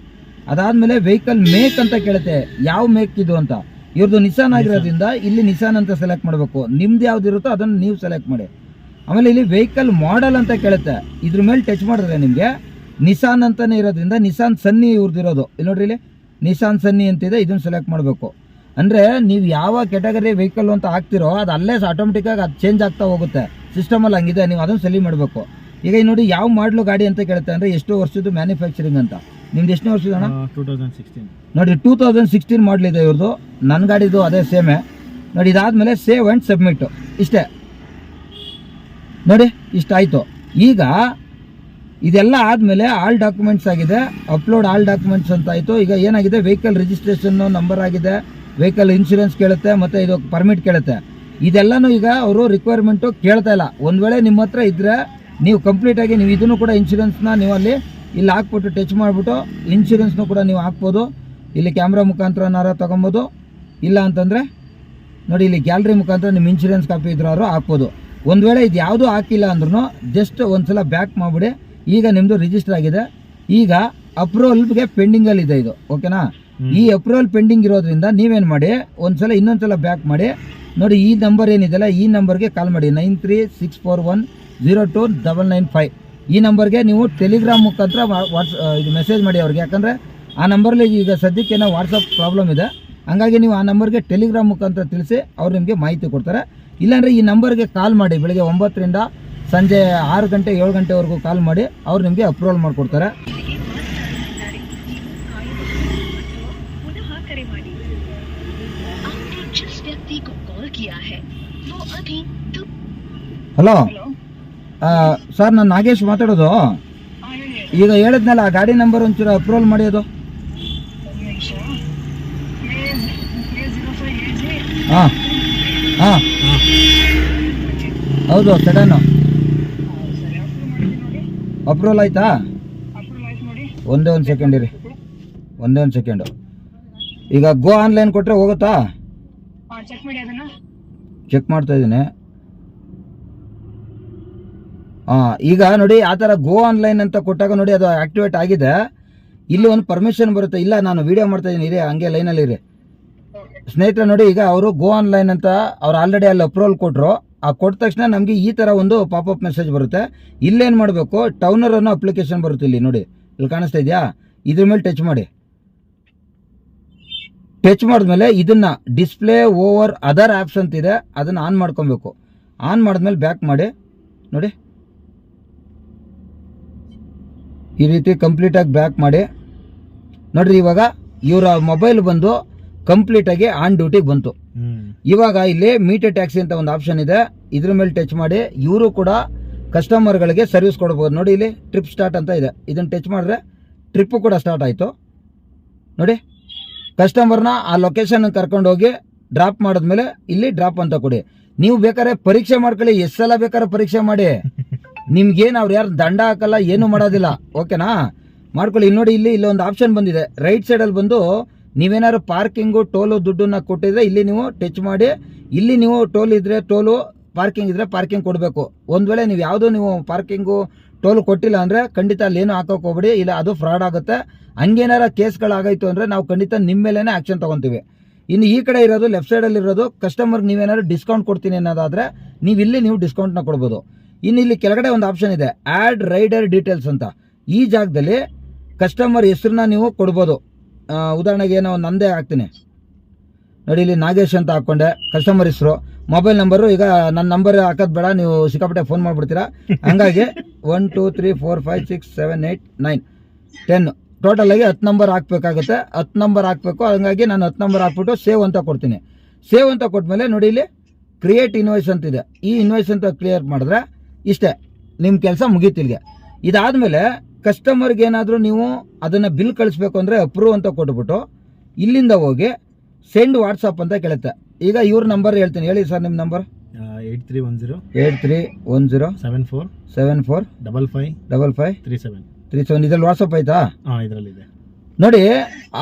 ಅದಾದಮೇಲೆ ವೆಹಿಕಲ್ ಮೇಕ್ ಅಂತ ಕೇಳುತ್ತೆ, ಯಾವ ಮೇಕ್ ಇದು ಅಂತ. ಇವ್ರದ್ದು ನಿಸಾನ್ ಆಗಿರೋದ್ರಿಂದ ಇಲ್ಲಿ ನಿಸಾನ್ ಅಂತ ಸೆಲೆಕ್ಟ್ ಮಾಡಬೇಕು. ನಿಮ್ದು ಯಾವ್ದು ಇರುತ್ತೋ ಅದನ್ನು ನೀವು ಸೆಲೆಕ್ಟ್ ಮಾಡಿ. ಆಮೇಲೆ ಇಲ್ಲಿ ವೆಹಿಕಲ್ ಮಾಡೆಲ್ ಅಂತ ಕೇಳುತ್ತೆ, ಇದ್ರ ಮೇಲೆ ಟಚ್ ಮಾಡಿದ್ರೆ ನಿಮಗೆ ನಿಸಾನ್ ಅಂತಲೇ ಇರೋದ್ರಿಂದ ನಿಸಾನ್ ಸನ್ನಿ ಇವ್ರದ್ದಿರೋದು. ಇಲ್ಲಿ ನೋಡ್ರಿ, ಇಲ್ಲಿ ನಿಸಾನ್ ಸನ್ನಿ ಅಂತಿದೆ, ಇದನ್ನು ಸೆಲೆಕ್ಟ್ ಮಾಡಬೇಕು. ಅಂದರೆ ನೀವು ಯಾವ ಕ್ಯಾಟಗರಿ ವೆಹಿಕಲ್ ಅಂತ ಹಾಕ್ತಿರೋ ಅದು ಅಲ್ಲೇ ಆಟೋಮೆಟಿಕ್ಕಾಗಿ ಅದು ಚೇಂಜ್ ಆಗ್ತಾ ಹೋಗುತ್ತೆ, ಸಿಸ್ಟಮಲ್ಲಿ ಹಂಗಿದೆ, ನೀವು ಅದನ್ನು ಸೆಲೆಕ್ಟ್ ಮಾಡಬೇಕು. ಈಗ ನೋಡಿ ಯಾವ ಮಾಡಲು ಗಾಡಿ ಅಂತ ಕೇಳುತ್ತೆ ಅಂದರೆ ಎಷ್ಟು ವರ್ಷದ್ದು ಮ್ಯಾನುಫ್ಯಾಕ್ಚರಿಂಗ್ ಅಂತ. ನಿಮ್ದು ಎಷ್ಟನೇ ವರ್ಷದ ಅಣ್ಣ? 2016 ನೋಡಿ, 2016 ಮಾಡಲಿದೆ ಇವ್ರದ್ದು. ನನ್ನ ಗಾಡಿದು ಅದೇ ಸೇಮೇ ನೋಡಿ. ಇದಾದಮೇಲೆ ಸೇವ್ ಆ್ಯಂಡ್ ಸಬ್ಮಿಟ್, ಇಷ್ಟೇ ನೋಡಿ, ಇಷ್ಟಾಯಿತು. ಈಗ ಇದೆಲ್ಲ ಆದಮೇಲೆ ಆಲ್ ಡಾಕ್ಯುಮೆಂಟ್ಸ್ ಆಗಿದೆ, ಅಪ್ಲೋಡ್ ಆಲ್ ಡಾಕ್ಯುಮೆಂಟ್ಸ್ ಅಂತ ಆಯಿತು. ಈಗ ಏನಾಗಿದೆ, ವೆಹಿಕಲ್ ರಿಜಿಸ್ಟ್ರೇಷನ್ ನಂಬರ್ ಆಗಿದೆ, ವೆಹಿಕಲ್ ಇನ್ಶೂರೆನ್ಸ್ ಕೇಳುತ್ತೆ, ಮತ್ತು ಇದು ಪರ್ಮಿಟ್ ಕೇಳುತ್ತೆ. ಇದೆಲ್ಲನೂ ಈಗ ಅವರು ರಿಕ್ವೈರ್ಮೆಂಟು ಕೇಳ್ತಾ ಇಲ್ಲ. ಒಂದು ವೇಳೆ ನಿಮ್ಮ ಹತ್ರ ಇದ್ದರೆ ನೀವು ಕಂಪ್ಲೀಟಾಗಿ ನೀವು ಇದನ್ನು ಕೂಡ ಇನ್ಶೂರೆನ್ಸ್ನ ನೀವು ಇಲ್ಲಿ ಹಾಕ್ಬಿಟ್ಟು ಟಚ್ ಮಾಡಿಬಿಟ್ಟು ಇನ್ಶೂರೆನ್ಸ್ನು ಕೂಡ ನೀವು ಹಾಕ್ಬೋದು. ಇಲ್ಲಿ ಕ್ಯಾಮ್ರಾ ಮುಖಾಂತರ ತೊಗೊಬೋದು, ಇಲ್ಲ ಅಂತಂದರೆ ನೋಡಿ ಇಲ್ಲಿ ಗ್ಯಾಲರಿ ಮುಖಾಂತರ ನಿಮ್ಮ ಇನ್ಶೂರೆನ್ಸ್ ಕಾಪಿ ಇದ್ರಾರು ಹಾಕ್ಬೋದು. ಒಂದು ವೇಳೆ ಇದು ಯಾವುದೂ ಹಾಕಿಲ್ಲ ಅಂದ್ರೂ ಜಸ್ಟ್ ಒಂದು ಸಲ ಬ್ಯಾಕ್ ಮಾಡಿಬಿಡಿ. ಈಗ ನಿಮ್ಮದು ರಿಜಿಸ್ಟರ್ ಆಗಿದೆ. ಈಗ ಅಪ್ರೂವಲ್ಗೆ ಪೆಂಡಿಂಗಲ್ಲಿದೆ ಇದು. ಓಕೆನಾ. ಈ ಅಪ್ರೂವಲ್ ಪೆಂಡಿಂಗ್ ಇರೋದ್ರಿಂದ ನೀವೇನು ಮಾಡಿ, ಒಂದ್ಸಲ ಇನ್ನೊಂದ್ಸಲ ಬ್ಯಾಕ್ ಮಾಡಿ ನೋಡಿ, ಈ ನಂಬರ್ ಏನಿದೆಯಲ್ಲ ಈ ನಂಬರ್ಗೆ ಕಾಲ್ ಮಾಡಿ, 9364102995. ಈ ನಂಬರ್ಗೆ ನೀವು ಟೆಲಿಗ್ರಾಮ್ ಮುಖಾಂತರ ಇದು ಮೆಸೇಜ್ ಮಾಡಿ ಅವ್ರಿಗೆ. ಯಾಕಂದರೆ ಆ ನಂಬರ್ಲಿ ಈಗ ಸದ್ಯಕ್ಕೆ ಏನೋ ವಾಟ್ಸಪ್ ಪ್ರಾಬ್ಲಮ್ ಇದೆ, ಹಂಗಾಗಿ ನೀವು ಆ ನಂಬರ್ಗೆ ಟೆಲಿಗ್ರಾಮ್ ಮುಖಾಂತರ ತಿಳಿಸಿ ಅವ್ರು ನಿಮಗೆ ಮಾಹಿತಿ ಕೊಡ್ತಾರೆ. ಇಲ್ಲಾಂದರೆ ಈ ನಂಬರ್ಗೆ ಕಾಲ್ ಮಾಡಿ, ಬೆಳಗ್ಗೆ 9ರಿಂದ ಸಂಜೆ 6 ಗಂಟೆ 7 ಗಂಟೆವರೆಗೂ ಕಾಲ್ ಮಾಡಿ ಅವ್ರು ನಿಮಗೆ ಅಪ್ರೂವಲ್ ಮಾಡಿಕೊಡ್ತಾರೆ. ಹಲೋ ಸರ್, ನಾನು ನಾಗೇಶ್ ಮಾತಾಡೋದು. ಈಗ ಹೇಳಿದ್ನಲ್ಲ ಆ ಗಾಡಿ ನಂಬರ್ ಒಂಚೂರು ಅಪ್ರೂವಲ್ ಮಾಡಿ. ಅದು ಹಾಂ ಹಾಂ ಹೌದು, ಸಡನ್ನು ಅಪ್ರೂವಲ್ ಆಯ್ತಾ? ಒಂದೇ ಒಂದು ಸೆಕೆಂಡ್ ಇರಿ, ಒಂದೇ ಒಂದು ಸೆಕೆಂಡು. ಈಗ ಗೋ ಆನ್ಲೈನ್ ಕೊಟ್ಟರೆ ಹೋಗುತ್ತಾ? ಚೆಕ್ ಮಾಡ್ತಾ ಇದ್ದೀನಿ. ಈಗ ನೋಡಿ, ಆ ಥರ ಗೋ ಆನ್ಲೈನ್ ಅಂತ ಕೊಟ್ಟಾಗ ನೋಡಿ ಅದು ಆಕ್ಟಿವೇಟ್ ಆಗಿದೆ. ಇಲ್ಲಿ ಒಂದು ಪರ್ಮಿಷನ್ ಬರುತ್ತೆ. ಇಲ್ಲ, ನಾನು ವಿಡಿಯೋ ಮಾಡ್ತಾ ಇದ್ದೀನಿ, ಇರಿ ಹಂಗೆ ಲೈನಲ್ಲಿ ಇರಿ ಸ್ನೇಹಿತರೆ. ನೋಡಿ, ಈಗ ಅವರು ಗೋ ಆನ್ಲೈನ್ ಅಂತ ಅವ್ರು ಆಲ್ರೆಡಿ ಅಲ್ಲಿ ಅಪ್ರೂವಲ್ ಕೊಟ್ಟರು. ಆ ಕೊಟ್ಟ ತಕ್ಷಣ ನಮಗೆ ಈ ಥರ ಒಂದು ಪಾಪಪ್ ಮೆಸೇಜ್ ಬರುತ್ತೆ. ಇಲ್ಲೇನು ಮಾಡಬೇಕು, ಟೌನರ್ ಅನ್ನೋ ಅಪ್ಲಿಕೇಶನ್ ಬರುತ್ತೆ. ಇಲ್ಲಿ ನೋಡಿ, ಇಲ್ಲಿ ಕಾಣಿಸ್ತಾ ಇದೆಯಾ? ಇದ್ರ ಮೇಲೆ ಟಚ್ ಮಾಡಿ. ಟಚ್ ಮಾಡಿದ್ಮೇಲೆ ಇದನ್ನು ಡಿಸ್ಪ್ಲೇ ಓವರ್ ಅದರ್ ಆ್ಯಪ್ಸ್ ಅಂತಿದೆ, ಅದನ್ನು ಆನ್ ಮಾಡ್ಕೊಬೇಕು. ಆನ್ ಮಾಡಿದ್ಮೇಲೆ ಬ್ಯಾಕ್ ಮಾಡಿ ನೋಡಿ, ಈ ರೀತಿ ಕಂಪ್ಲೀಟಾಗಿ ಬ್ಯಾಕ್ ಮಾಡಿ ನೋಡ್ರಿ. ಇವಾಗ ಇವರ ಮೊಬೈಲ್ ಬಂದು ಕಂಪ್ಲೀಟಾಗಿ ಆನ್ ಡ್ಯೂಟಿಗೆ ಬಂತು. ಇವಾಗ ಇಲ್ಲಿ ಮೀಟರ್ ಟ್ಯಾಕ್ಸಿ ಅಂತ ಒಂದು ಆಪ್ಷನ್ ಇದೆ, ಇದ್ರ ಮೇಲೆ ಟಚ್ ಮಾಡಿ ಇವರು ಕೂಡ ಕಸ್ಟಮರ್ಗಳಿಗೆ ಸರ್ವಿಸ್ ಕೊಡ್ಬೋದು. ನೋಡಿ, ಇಲ್ಲಿ ಟ್ರಿಪ್ ಸ್ಟಾರ್ಟ್ ಅಂತ ಇದೆ, ಇದನ್ನು ಟಚ್ ಮಾಡಿದ್ರೆ ಟ್ರಿಪ್ಪು ಕೂಡ ಸ್ಟಾರ್ಟ್ ಆಯಿತು. ನೋಡಿ, ಕಸ್ಟಮರ್ನ ಆ ಲೊಕೇಶನ್ ಕರ್ಕೊಂಡು ಹೋಗಿ ಡ್ರಾಪ್ ಮಾಡಿದ್ಮೇಲೆ ಇಲ್ಲಿ ಡ್ರಾಪ್ ಅಂತ ಕೊಡಿ. ನೀವು ಬೇಕಾದ್ರೆ ಪರೀಕ್ಷೆ ಮಾಡ್ಕೊಳ್ಳಿ, ಎಷ್ಟು ಸಲ ಬೇಕಾದ್ರೆ ಪರೀಕ್ಷೆ ಮಾಡಿ, ನಿಮ್ಗೇನು ಅವ್ರು ಯಾರು ದಂಡ ಹಾಕಲ್ಲ, ಏನು ಮಾಡೋದಿಲ್ಲ. ಓಕೆನಾ, ಮಾಡ್ಕೊಳ್ಳಿ. ನೋಡಿ, ಇಲ್ಲಿ ಒಂದು ಆಪ್ಷನ್ ಬಂದಿದೆ ರೈಟ್ ಸೈಡಲ್ಲಿ ಬಂದು, ನೀವೇನಾದ್ರು ಪಾರ್ಕಿಂಗು ಟೋಲು ದುಡ್ಡನ್ನ ಕೊಟ್ಟಿದ್ರೆ ಇಲ್ಲಿ ನೀವು ಟಚ್ ಮಾಡಿ, ಇಲ್ಲಿ ನೀವು ಟೋಲ್ ಇದ್ರೆ ಟೋಲು, ಪಾರ್ಕಿಂಗ್ ಇದ್ರೆ ಪಾರ್ಕಿಂಗ್ ಕೊಡಬೇಕು. ಒಂದು ವೇಳೆ ನೀವು ಯಾವುದೋ ನೀವು ಪಾರ್ಕಿಂಗು ಟೋಲ್ ಕೊಟ್ಟಿಲ್ಲ ಅಂದರೆ ಖಂಡಿತ ಅಲ್ಲಿ ಏನು ಹಾಕೋಕೆ ಹೋಗ್ಬೇಡಿ, ಇಲ್ಲ ಅದು ಫ್ರಾಡ್ ಆಗುತ್ತೆ. ಹಂಗೇನಾರ ಕೇಸ್ಗಳಾಗಾಯಿತು ಅಂದರೆ ನಾವು ಖಂಡಿತ ನಿಮ್ಮ ಮೇಲೇ ಆ್ಯಕ್ಷನ್ ತೊಗೊತೀವಿ. ಇನ್ನು ಈ ಕಡೆ ಇರೋದು ಲೆಫ್ಟ್ ಸೈಡಲ್ಲಿ ಇರೋದು ಕಸ್ಟಮರ್ಗೆ ನೀವೇನಾದ್ರು ಡಿಸ್ಕೌಂಟ್ ಕೊಡ್ತೀನಿ ಅನ್ನೋದಾದರೆ ನೀವು ಡಿಸ್ಕೌಂಟ್ನ ಕೊಡ್ಬೋದು. ಇನ್ನು ಇಲ್ಲಿ ಕೆಳಗಡೆ ಒಂದು ಆಪ್ಷನ್ ಇದೆ ಆ್ಯಡ್ ರೈಡರ್ ಡೀಟೇಲ್ಸ್ ಅಂತ. ಈ ಜಾಗದಲ್ಲಿ ಕಸ್ಟಮರ್ ಹೆಸರನ್ನ ನೀವು ಕೊಡ್ಬೋದು. ಉದಾಹರಣೆಗೆ ನಾವು ನಂದೇ ಹಾಕ್ತೀನಿ ನೋಡಿ, ಇಲ್ಲಿ ನಾಗೇಶ್ ಅಂತ ಹಾಕ್ಕೊಂಡೆ, ಕಸ್ಟಮರ್ ಹೆಸರು, ಮೊಬೈಲ್ ನಂಬರು. ಈಗ ನನ್ನ ನಂಬರ್ ಹಾಕೋದು ಬೇಡ, ನೀವು ಸಿಕ್ಕಾಪಟ್ಟೆ ಫೋನ್ ಮಾಡಿಬಿಡ್ತೀರಾ. ಹಂಗಾಗಿ 1 2 3 4 5 6 7 8 9 10 ಟೋಟಲ್ ಆಗಿ 10 ನಂಬರ್ ಹಾಕ್ಬೇಕಾಗುತ್ತೆ. 10 ನಂಬರ್ ಹಾಕಬೇಕು. ಹಂಗಾಗಿ ನಾನು 10 ನಂಬರ್ ಹಾಕ್ಬಿಟ್ಟು ಸೇವ್ ಅಂತ ಕೊಡ್ತೀನಿ. ಸೇವ್ ಅಂತ ಕೊಟ್ಮೇಲೆ ನೋಡಿ, ಇಲ್ಲಿ ಕ್ರಿಯೇಟ್ ಇನ್ವಾಯ್ಸ್ ಅಂತಿದೆ. ಈ ಇನ್ವಾಯ್ಸ್ ಅಂತ ಕ್ಲಿಯರ್ ಮಾಡಿದ್ರೆ ಇಷ್ಟೇ, ನಿಮ್ಮ ಕೆಲಸ ಮುಗೀತಿಲ್ಗೆ. ಇದಾದಮೇಲೆ ಕಸ್ಟಮರ್ಗೆ ಏನಾದರೂ ನೀವು ಅದನ್ನು ಬಿಲ್ ಕಳಿಸ್ಬೇಕು ಅಂದರೆ ಅಪ್ರೂವ್ ಅಂತ ಕೊಟ್ಬಿಟ್ಟು ಇಲ್ಲಿಂದ ಹೋಗಿ ಸೆಂಡ್ ವಾಟ್ಸಪ್ ಅಂತ ಕೇಳುತ್ತೆ. ಈಗ ಇವ್ರ ನಂಬರ್ ಹೇಳ್ತೀನಿ, ಹೇಳಿ ಸರ್ ನಿಮ್ಮ ನಂಬರ್. 8310 74 55 37 ಇದ್ರಲ್ಲಿ ವಾಟ್ಸಪ್ ಆಯ್ತಾ? ಇದರಲ್ಲಿದೆ ನೋಡಿ.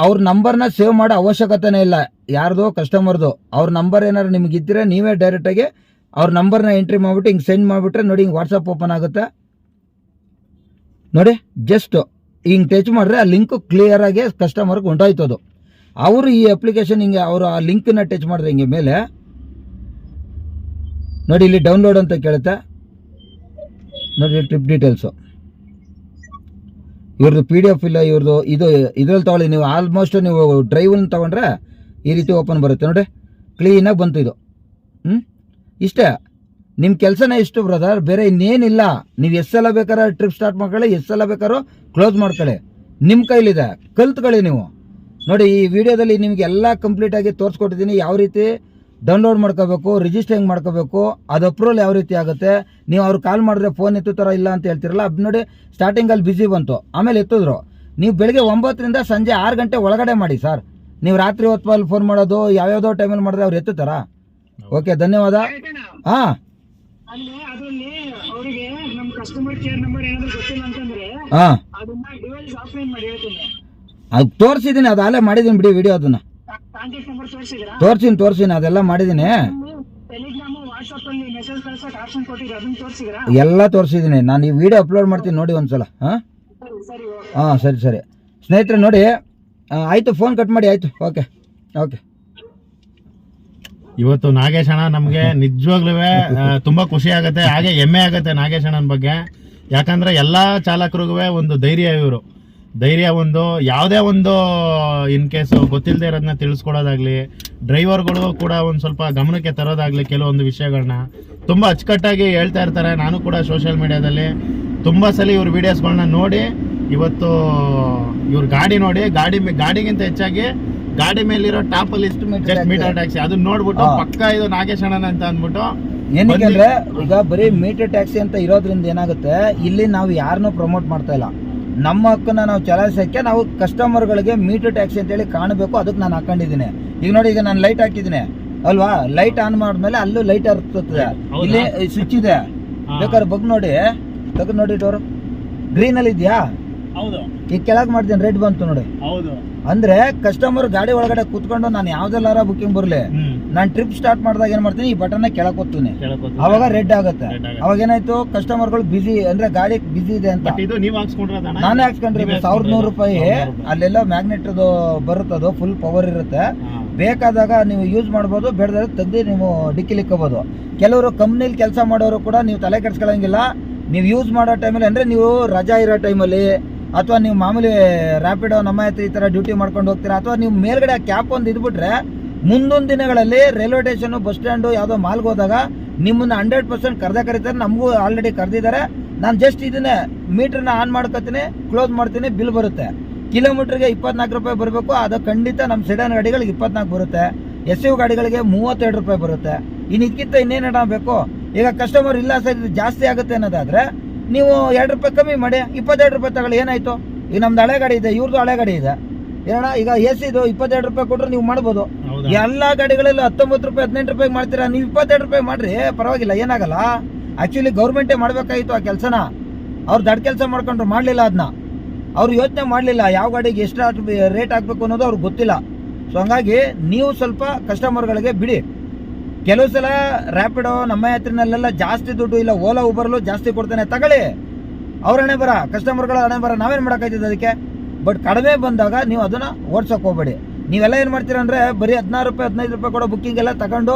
ಅವ್ರ ನಂಬರ್ನ ಸೇವ್ ಮಾಡೋ ಅವಶ್ಯಕತೆನೇ ಇಲ್ಲ, ಯಾರ್ದು ಕಸ್ಟಮರ್ದು. ಅವ್ರ ನಂಬರ್ ಏನಾದ್ರು ನಿಮ್ಗೆ ಇದ್ದರೆ ನೀವೇ ಡೈರೆಕ್ಟಾಗಿ ಅವ್ರ ನಂಬರ್ನ ಎಂಟ್ರಿ ಮಾಡಿಬಿಟ್ಟು ಹಿಂಗೆ ಸೆಂಡ್ ಮಾಡಿಬಿಟ್ರೆ ನೋಡಿ, ಹಿಂಗೆ ವಾಟ್ಸಪ್ ಓಪನ್ ಆಗುತ್ತೆ ನೋಡಿ. ಜಸ್ಟ್ ಹಿಂಗೆ ಟಚ್ ಮಾಡಿದ್ರೆ ಆ ಲಿಂಕ್ ಕ್ಲಿಯರ್ ಆಗಿ ಕಸ್ಟಮರ್ಗೆ ಹೊಂಟೋಯ್ತದು. ಅವರು ಈ ಅಪ್ಲಿಕೇಶನ್ ಹಿಂಗೆ ಅವರು ಆ ಲಿಂಕನ್ನ ಟಚ್ ಮಾಡಿದ್ರೆ ಹಿಂಗೆ ಮೇಲೆ ನೋಡಿ, ಇಲ್ಲಿ ಡೌನ್ಲೋಡ್ ಅಂತ ಕೇಳುತ್ತೆ ನೋಡಿ. ಟ್ರಿಪ್ ಡೀಟೇಲ್ಸು ಇವ್ರದ್ದು PDF ಇಲ್ಲ, ಇವ್ರದ್ದು ಇದ್ರಲ್ಲಿ ತೊಗೊಳ್ಳಿ ನೀವು. ಆಲ್ಮೋಸ್ಟ್ ನೀವು ಡ್ರೈವನ್ನ ತೊಗೊಂಡ್ರೆ ಈ ರೀತಿ ಓಪನ್ ಬರುತ್ತೆ ನೋಡಿ, ಕ್ಲೀನಾಗಿ ಬಂತು ಇದು. ಇಷ್ಟೇ ನಿಮ್ಮ ಕೆಲಸನೇ ಇಷ್ಟು ಬ್ರದರ್, ಬೇರೆ ಇನ್ನೇನಿಲ್ಲ. ನೀವು ಎಷ್ಟೆಲ್ಲ ಬೇಕಾದ್ರೆ ಟ್ರಿಪ್ ಸ್ಟಾರ್ಟ್ ಮಾಡ್ಕೊಳ್ಳಿ, ಎಷ್ಟೆಲ್ಲ ಬೇಕಾದ್ರೂ ಕ್ಲೋಸ್ ಮಾಡ್ಕೊಳ್ಳಿ, ನಿಮ್ಮ ಕೈಲಿದೆ, ಕಲ್ತ್ಕೊಳ್ಳಿ ನೀವು. ನೋಡಿ, ಈ ವಿಡಿಯೋದಲ್ಲಿ ನಿಮಗೆ ಎಲ್ಲ ಕಂಪ್ಲೀಟಾಗಿ ತೋರಿಸ್ಕೊಟ್ಟಿದ್ದೀನಿ. ಯಾವ ರೀತಿ ಡೌನ್ಲೋಡ್ ಮಾಡ್ಕೋಬೇಕು, ರಿಜಿಸ್ಟರ್ ಹೆಂಗೆ ಮಾಡ್ಕೋಬೇಕು, ಅದು ಅಪ್ರೂವಲ್ ಯಾವ ರೀತಿ ಆಗುತ್ತೆ. ನೀವು ಅವ್ರು ಕಾಲ್ ಮಾಡಿದ್ರೆ ಫೋನ್ ಎತ್ತೋ ಥರ ಇಲ್ಲ ಅಂತ ಹೇಳ್ತಿರಲ್ಲ, ಅದು ನೋಡಿ ಸ್ಟಾರ್ಟಿಂಗಲ್ಲಿ ಬಿಸಿ ಬಂತು, ಆಮೇಲೆ ಎತ್ತಿದ್ರು. ನೀವು ಬೆಳಗ್ಗೆ 9ರಿಂದ ಸಂಜೆ 6 ಗಂಟೆ ಒಳಗಡೆ ಮಾಡಿ ಸರ್. ನೀವು ರಾತ್ರಿ ಹೊತ್ತಲ್ಲಿ ಫೋನ್ ಮಾಡೋದು ಯಾವ್ಯಾವುದೋ ಟೈಮಲ್ಲಿ ಮಾಡಿದ್ರೆ ಅವ್ರು ಎತ್ತುತ್ತಾರಾ? ಓಕೆ, ಧನ್ಯವಾದ. ಹಾಂ, ಹಾಂ, ಅದು ತೋರಿಸಿದ್ದೀನಿ, ಅದು ಅಲ್ಲೇ ಮಾಡಿದ್ದೀನಿ ಬಿಡಿ ವಿಡಿಯೋ. ಅದನ್ನ ತೋರಿಸಿನಿ ಅದೆಲ್ಲ ಮಾಡಿದ್ದೀನಿ, ಎಲ್ಲ ತೋರಿಸಿದ್ದೀನಿ. ನಾನು ಈ ವಿಡಿಯೋ ಅಪ್ಲೋಡ್ ಮಾಡ್ತೀನಿ ನೋಡಿ ಒಂದ್ಸಲ. ಹಾಂ, ಸರಿ ಸ್ನೇಹಿತರೆ ನೋಡಿ. ಆಯಿತು, ಫೋನ್ ಕಟ್ ಮಾಡಿ. ಆಯಿತು, ಓಕೆ. ಇವತ್ತು ನಾಗೇಶ್ ಅಣ್ಣ ನಮ್ಗೆ ನಿಜವಾಗ್ಲೂ ತುಂಬಾ ಖುಷಿ ಆಗತ್ತೆ, ಹಾಗೆ ಹೆಮ್ಮೆ ಆಗತ್ತೆ ನಾಗೇಶ್ ಅಣ್ಣನ ಬಗ್ಗೆ. ಯಾಕಂದ್ರೆ ಎಲ್ಲಾ ಚಾಲಕರಿಗೂ ಒಂದು ಧೈರ್ಯ ಒಂದು ಯಾವುದೇ ಒಂದು ಇನ್ ಕೇಸ್ ಗೊತ್ತಿಲ್ಲದೆ ಇರೋದನ್ನ ತಿಳಿಸ್ಕೊಡೋದಾಗ್ಲಿ, ಡ್ರೈವರ್ಗಳು ಕೂಡ ಒಂದು ಸ್ವಲ್ಪ ಗಮನಕ್ಕೆ ತರೋದಾಗ್ಲಿ, ಕೆಲವೊಂದು ವಿಷಯಗಳನ್ನ ತುಂಬಾ ಅಚ್ಚುಕಟ್ಟಾಗಿ ಹೇಳ್ತಾ ಇರ್ತಾರೆ. ನಾನು ಕೂಡ ಸೋಷಿಯಲ್ ಮೀಡಿಯಾದಲ್ಲಿ ತುಂಬಾ ಸಲ ಇವ್ರ ವಿಡಿಯೋಸ್ಗಳನ್ನ ನೋಡಿ, ಇವತ್ತು ಇವ್ರ ಗಾಡಿ ನೋಡಿ, ಗಾಡಿಗಿಂತ ಹೆಚ್ಚಾಗಿ ಗಾಡಿ ಮೇಲಿರೋ ಟಾಪ್ ಅಲ್ಲಿ ಮೀಟರ್ ಟ್ಯಾಕ್ಸಿ ಅದನ್ನ ನೋಡ್ಬಿಟ್ಟು ಪಕ್ಕ ಇದು ನಾಗೇಶ್ ಅಣ್ಣನ ಅಂತ ಅಂದ್ಬಿಟ್ಟು. ಏನಕ್ಕೆ ಈಗ ಬರೀ ಮೀಟರ್ ಟ್ಯಾಕ್ಸಿ ಅಂತ ಇರೋದ್ರಿಂದ ಏನಾಗುತ್ತೆ, ಇಲ್ಲಿ ನಾವು ಯಾರನ್ನೂ ಪ್ರಮೋಟ್ ಮಾಡ್ತಾ ಇಲ್ಲ. ನಮ್ಮ ಹಕ್ಕನ್ನ ನಾವು ಚಲಾಯಿಸೋಕ್ಕೆ ನಾವು ಕಸ್ಟಮರ್ಗಳಿಗೆ ಮೀಟರ್ ಟ್ಯಾಕ್ಸಿ ಅಂತೇಳಿ ಕಾಣಬೇಕು, ಅದಕ್ಕೆ ನಾನು ಹಾಕೊಂಡಿದ್ದೀನಿ. ಈಗ ನೋಡಿ, ಈಗ ನಾನು ಲೈಟ್ ಹಾಕಿದ್ದೀನಿ ಅಲ್ವಾ, ಲೈಟ್ ಆನ್ ಮಾಡಿದ್ಮೇಲೆ ಅಲ್ಲೂ ಲೈಟ್ ಹರ್ತದೆ, ಇಲ್ಲಿ ಸ್ವಿಚ್ ಇದೆ, ಬೇಕಾದ್ರೆ ಬಗ್ ನೋಡಿ, ತೆಗೆದು ನೋಡಿ ಡೋರು ಗ್ರೀನ್ ಅಲ್ಲಿ ಇದೆಯಾ, ಈಗ ಕೆಳಗೆ ಮಾಡ್ತೀನಿ ರೆಡ್ ಬಂತು ನೋಡಿ. ಅಂದ್ರೆ ಕಸ್ಟಮರ್ ಗಾಡಿ ಒಳಗಡೆ ಕುತ್ಕೊಂಡು ನಾನು ಯಾವ್ದೆಲ್ಲಾರ ಬುಕಿಂಗ್ ಬರ್ಲಿ, ನಾನು ಟ್ರಿಪ್ ಸ್ಟಾರ್ಟ್ ಮಾಡಿದಾಗ ಏನ್ ಮಾಡ್ತೀನಿ, ಈ ಬಟನ್ ಕೆಳಗೆ ಕೊಡ್ತೀನಿ, ಅವಾಗ ರೆಡ್ ಆಗುತ್ತೆ. ಅವಾಗ ಏನಾಯ್ತು, ಕಸ್ಟಮರ್ಗಳು ಬಿಸಿ ಅಂದ್ರೆ ಗಾಡಿ ಬಿಸಿ ಇದೆ ಅಂತ ನಾನೇ ಹಾಕ್ಸ್ಕೊಂಡ್ರಿ. 1100 ರೂಪಾಯಿ ಅಲ್ಲೆಲ್ಲ ಮ್ಯಾಗ್ನೆಟ್ ಬರುತ್ತದು, ಫುಲ್ ಪವರ್ ಇರುತ್ತೆ. ಬೇಕಾದಾಗ ನೀವು ಯೂಸ್ ಮಾಡ್ಬೋದು, ಬೇಡದಾಗ ತೆಗ್ದು ನೀವು ಡಿಕ್ಕಿಲಿಕ್ಕೋಬಹುದು. ಕೆಲವರು ಕಂಪ್ನಿಲಿ ಕೆಲಸ ಮಾಡೋರು ಕೂಡ ನೀವು ತಲೆ ಕೆಡ್ಸ್ಕೊಳ್ಳಂಗಿಲ್ಲ. ನೀವು ಯೂಸ್ ಮಾಡೋ ಟೈಮಲ್ಲಿ ಅಂದ್ರೆ ನೀವು ರಜಾ ಇರೋ ಟೈಮಲ್ಲಿ, ಅಥವಾ ನೀವು ಮಾಮೂಲಿ ರ್ಯಾಪಿಡೋ ನಮ್ಮ ಹತ್ರ ಈ ಥರ ಡ್ಯೂಟಿ ಮಾಡ್ಕೊಂಡು ಹೋಗ್ತೀರಾ, ಅಥವಾ ನೀವು ಮೇಲ್ಗಡೆ ಕ್ಯಾಪ್ ಒಂದು ಇದ್ಬಿಟ್ರೆ ಮುಂದೊಂದು ದಿನಗಳಲ್ಲಿ ರೈಲ್ವೆ ಸ್ಟೇಷನು, ಬಸ್ ಸ್ಟ್ಯಾಂಡು, ಯಾವುದೋ ಮಾಲ್ಗೆ ಹೋದಾಗ ನಿಮ್ಮನ್ನ 100% ಕರೀತಾರೆ. ನಮಗೂ ಆಲ್ರೆಡಿ ಕರೆದಿದ್ದಾರೆ. ನಾನು ಜಸ್ಟ್ ಇದನ್ನೇ ಮೀಟರ್ನ ಆನ್ ಮಾಡ್ಕೊತೀನಿ, ಕ್ಲೋಸ್ ಮಾಡ್ತೀನಿ, ಬಿಲ್ ಬರುತ್ತೆ. ಕಿಲೋಮೀಟರ್ಗೆ 24 ರೂಪಾಯಿ ಬರಬೇಕು. ಅದು ಖಂಡಿತ ನಮ್ಮ ಸೆಡಾನ್ ಗಾಡಿಗಳಿಗೆ 24 ಬರುತ್ತೆ, SUV ಗಾಡಿಗಳಿಗೆ 32 ರೂಪಾಯಿ ಬರುತ್ತೆ. ಇನ್ನು ಇದಕ್ಕಿಂತ ಇನ್ನೇನ ಬೇಕು? ಈಗ ಕಸ್ಟಮರ್ ಇಲ್ಲ ಸರ್ ಇದು ಜಾಸ್ತಿ ಆಗುತ್ತೆ ಅನ್ನೋದಾದ್ರೆ ನೀವು 2 ರೂಪಾಯಿ ಕಮ್ಮಿ ಮಾಡಿ 22 ರೂಪಾಯಿ ತಗೊಳ್ಳಿ, ಏನಾಯ್ತು? ಈಗ ನಮ್ದು ಹಳೆ ಗಾಡಿ ಇದೆ, ಇವ್ರದ್ದು ಹಳೆ ಗಾಡಿ ಇದೆ, ಏನಣ್ಣ ಈಗ AC-ದು 22 ರೂಪಾಯಿ ಕೊಟ್ಟರೆ ನೀವು ಮಾಡ್ಬೋದು. ಎಲ್ಲ ಗಾಡಿಗಳಲ್ಲಿ 19 ರೂಪಾಯಿ 18 ರೂಪಾಯಿ ಮಾಡ್ತೀರಾ, ನೀವು 22 ರೂಪಾಯಿ ಮಾಡ್ರಿ, ಪರವಾಗಿಲ್ಲ, ಏನಾಗಲ್ಲ. ಆಕ್ಚುಲಿ ಗೌರ್ಮೆಂಟೇ ಮಾಡ್ಬೇಕಾಗಿತ್ತು ಆ ಕೆಲಸನ. ಅವ್ರು ದೊಡ್ಡ ಕೆಲಸ ಮಾಡ್ಕೊಂಡ್ರು, ಮಾಡಲಿಲ್ಲ. ಅದನ್ನ ಅವ್ರು ಯೋಚನೆ ಮಾಡಲಿಲ್ಲ, ಯಾವ ಗಾಡಿಗೆ ಎಷ್ಟು ರೇಟ್ ಹಾಕ್ಬೇಕು ಅನ್ನೋದು ಅವ್ರಿಗೆ ಗೊತ್ತಿಲ್ಲ. ಸೊ ಹಂಗಾಗಿ ನೀವು ಸ್ವಲ್ಪ ಕಸ್ಟಮರ್ಗಳಿಗೆ ಬಿಡಿ. ಕೆಲವು ಸಲ ರ್ಯಾಪಿಡೋ ನಮ್ಮ ಹತ್ರನಲ್ಲೆಲ್ಲ ಜಾಸ್ತಿ ದುಡ್ಡು ಇಲ್ಲ, ಓಲಾ ಉಬರ್ಲು ಜಾಸ್ತಿ ಕೊಡ್ತಾನೆ, ತಗೊಳ್ಳಿ. ಅವ್ರ ಹಣೆ ಬರ, ಕಸ್ಟಮರ್ಗಳ ಹಣೆ ಬರ, ನಾವೇನು ಮಾಡೋಕ್ಕಾಯ್ತದೆ ಅದಕ್ಕೆ. ಬಟ್ ಕಡಿಮೆ ಬಂದಾಗ ನೀವು ಅದನ್ನ ಓಡ್ಸೋಕೆ ಹೋಗ್ಬೇಡಿ. ನೀವೆಲ್ಲ ಏನು ಮಾಡ್ತೀರಾ ಅಂದರೆ ಬರೀ 16 ರೂಪಾಯಿ 15 ರೂಪಾಯಿ ಕೊಡೋ ಬುಕ್ಕಿಂಗ್ ಎಲ್ಲ ತಗೊಂಡು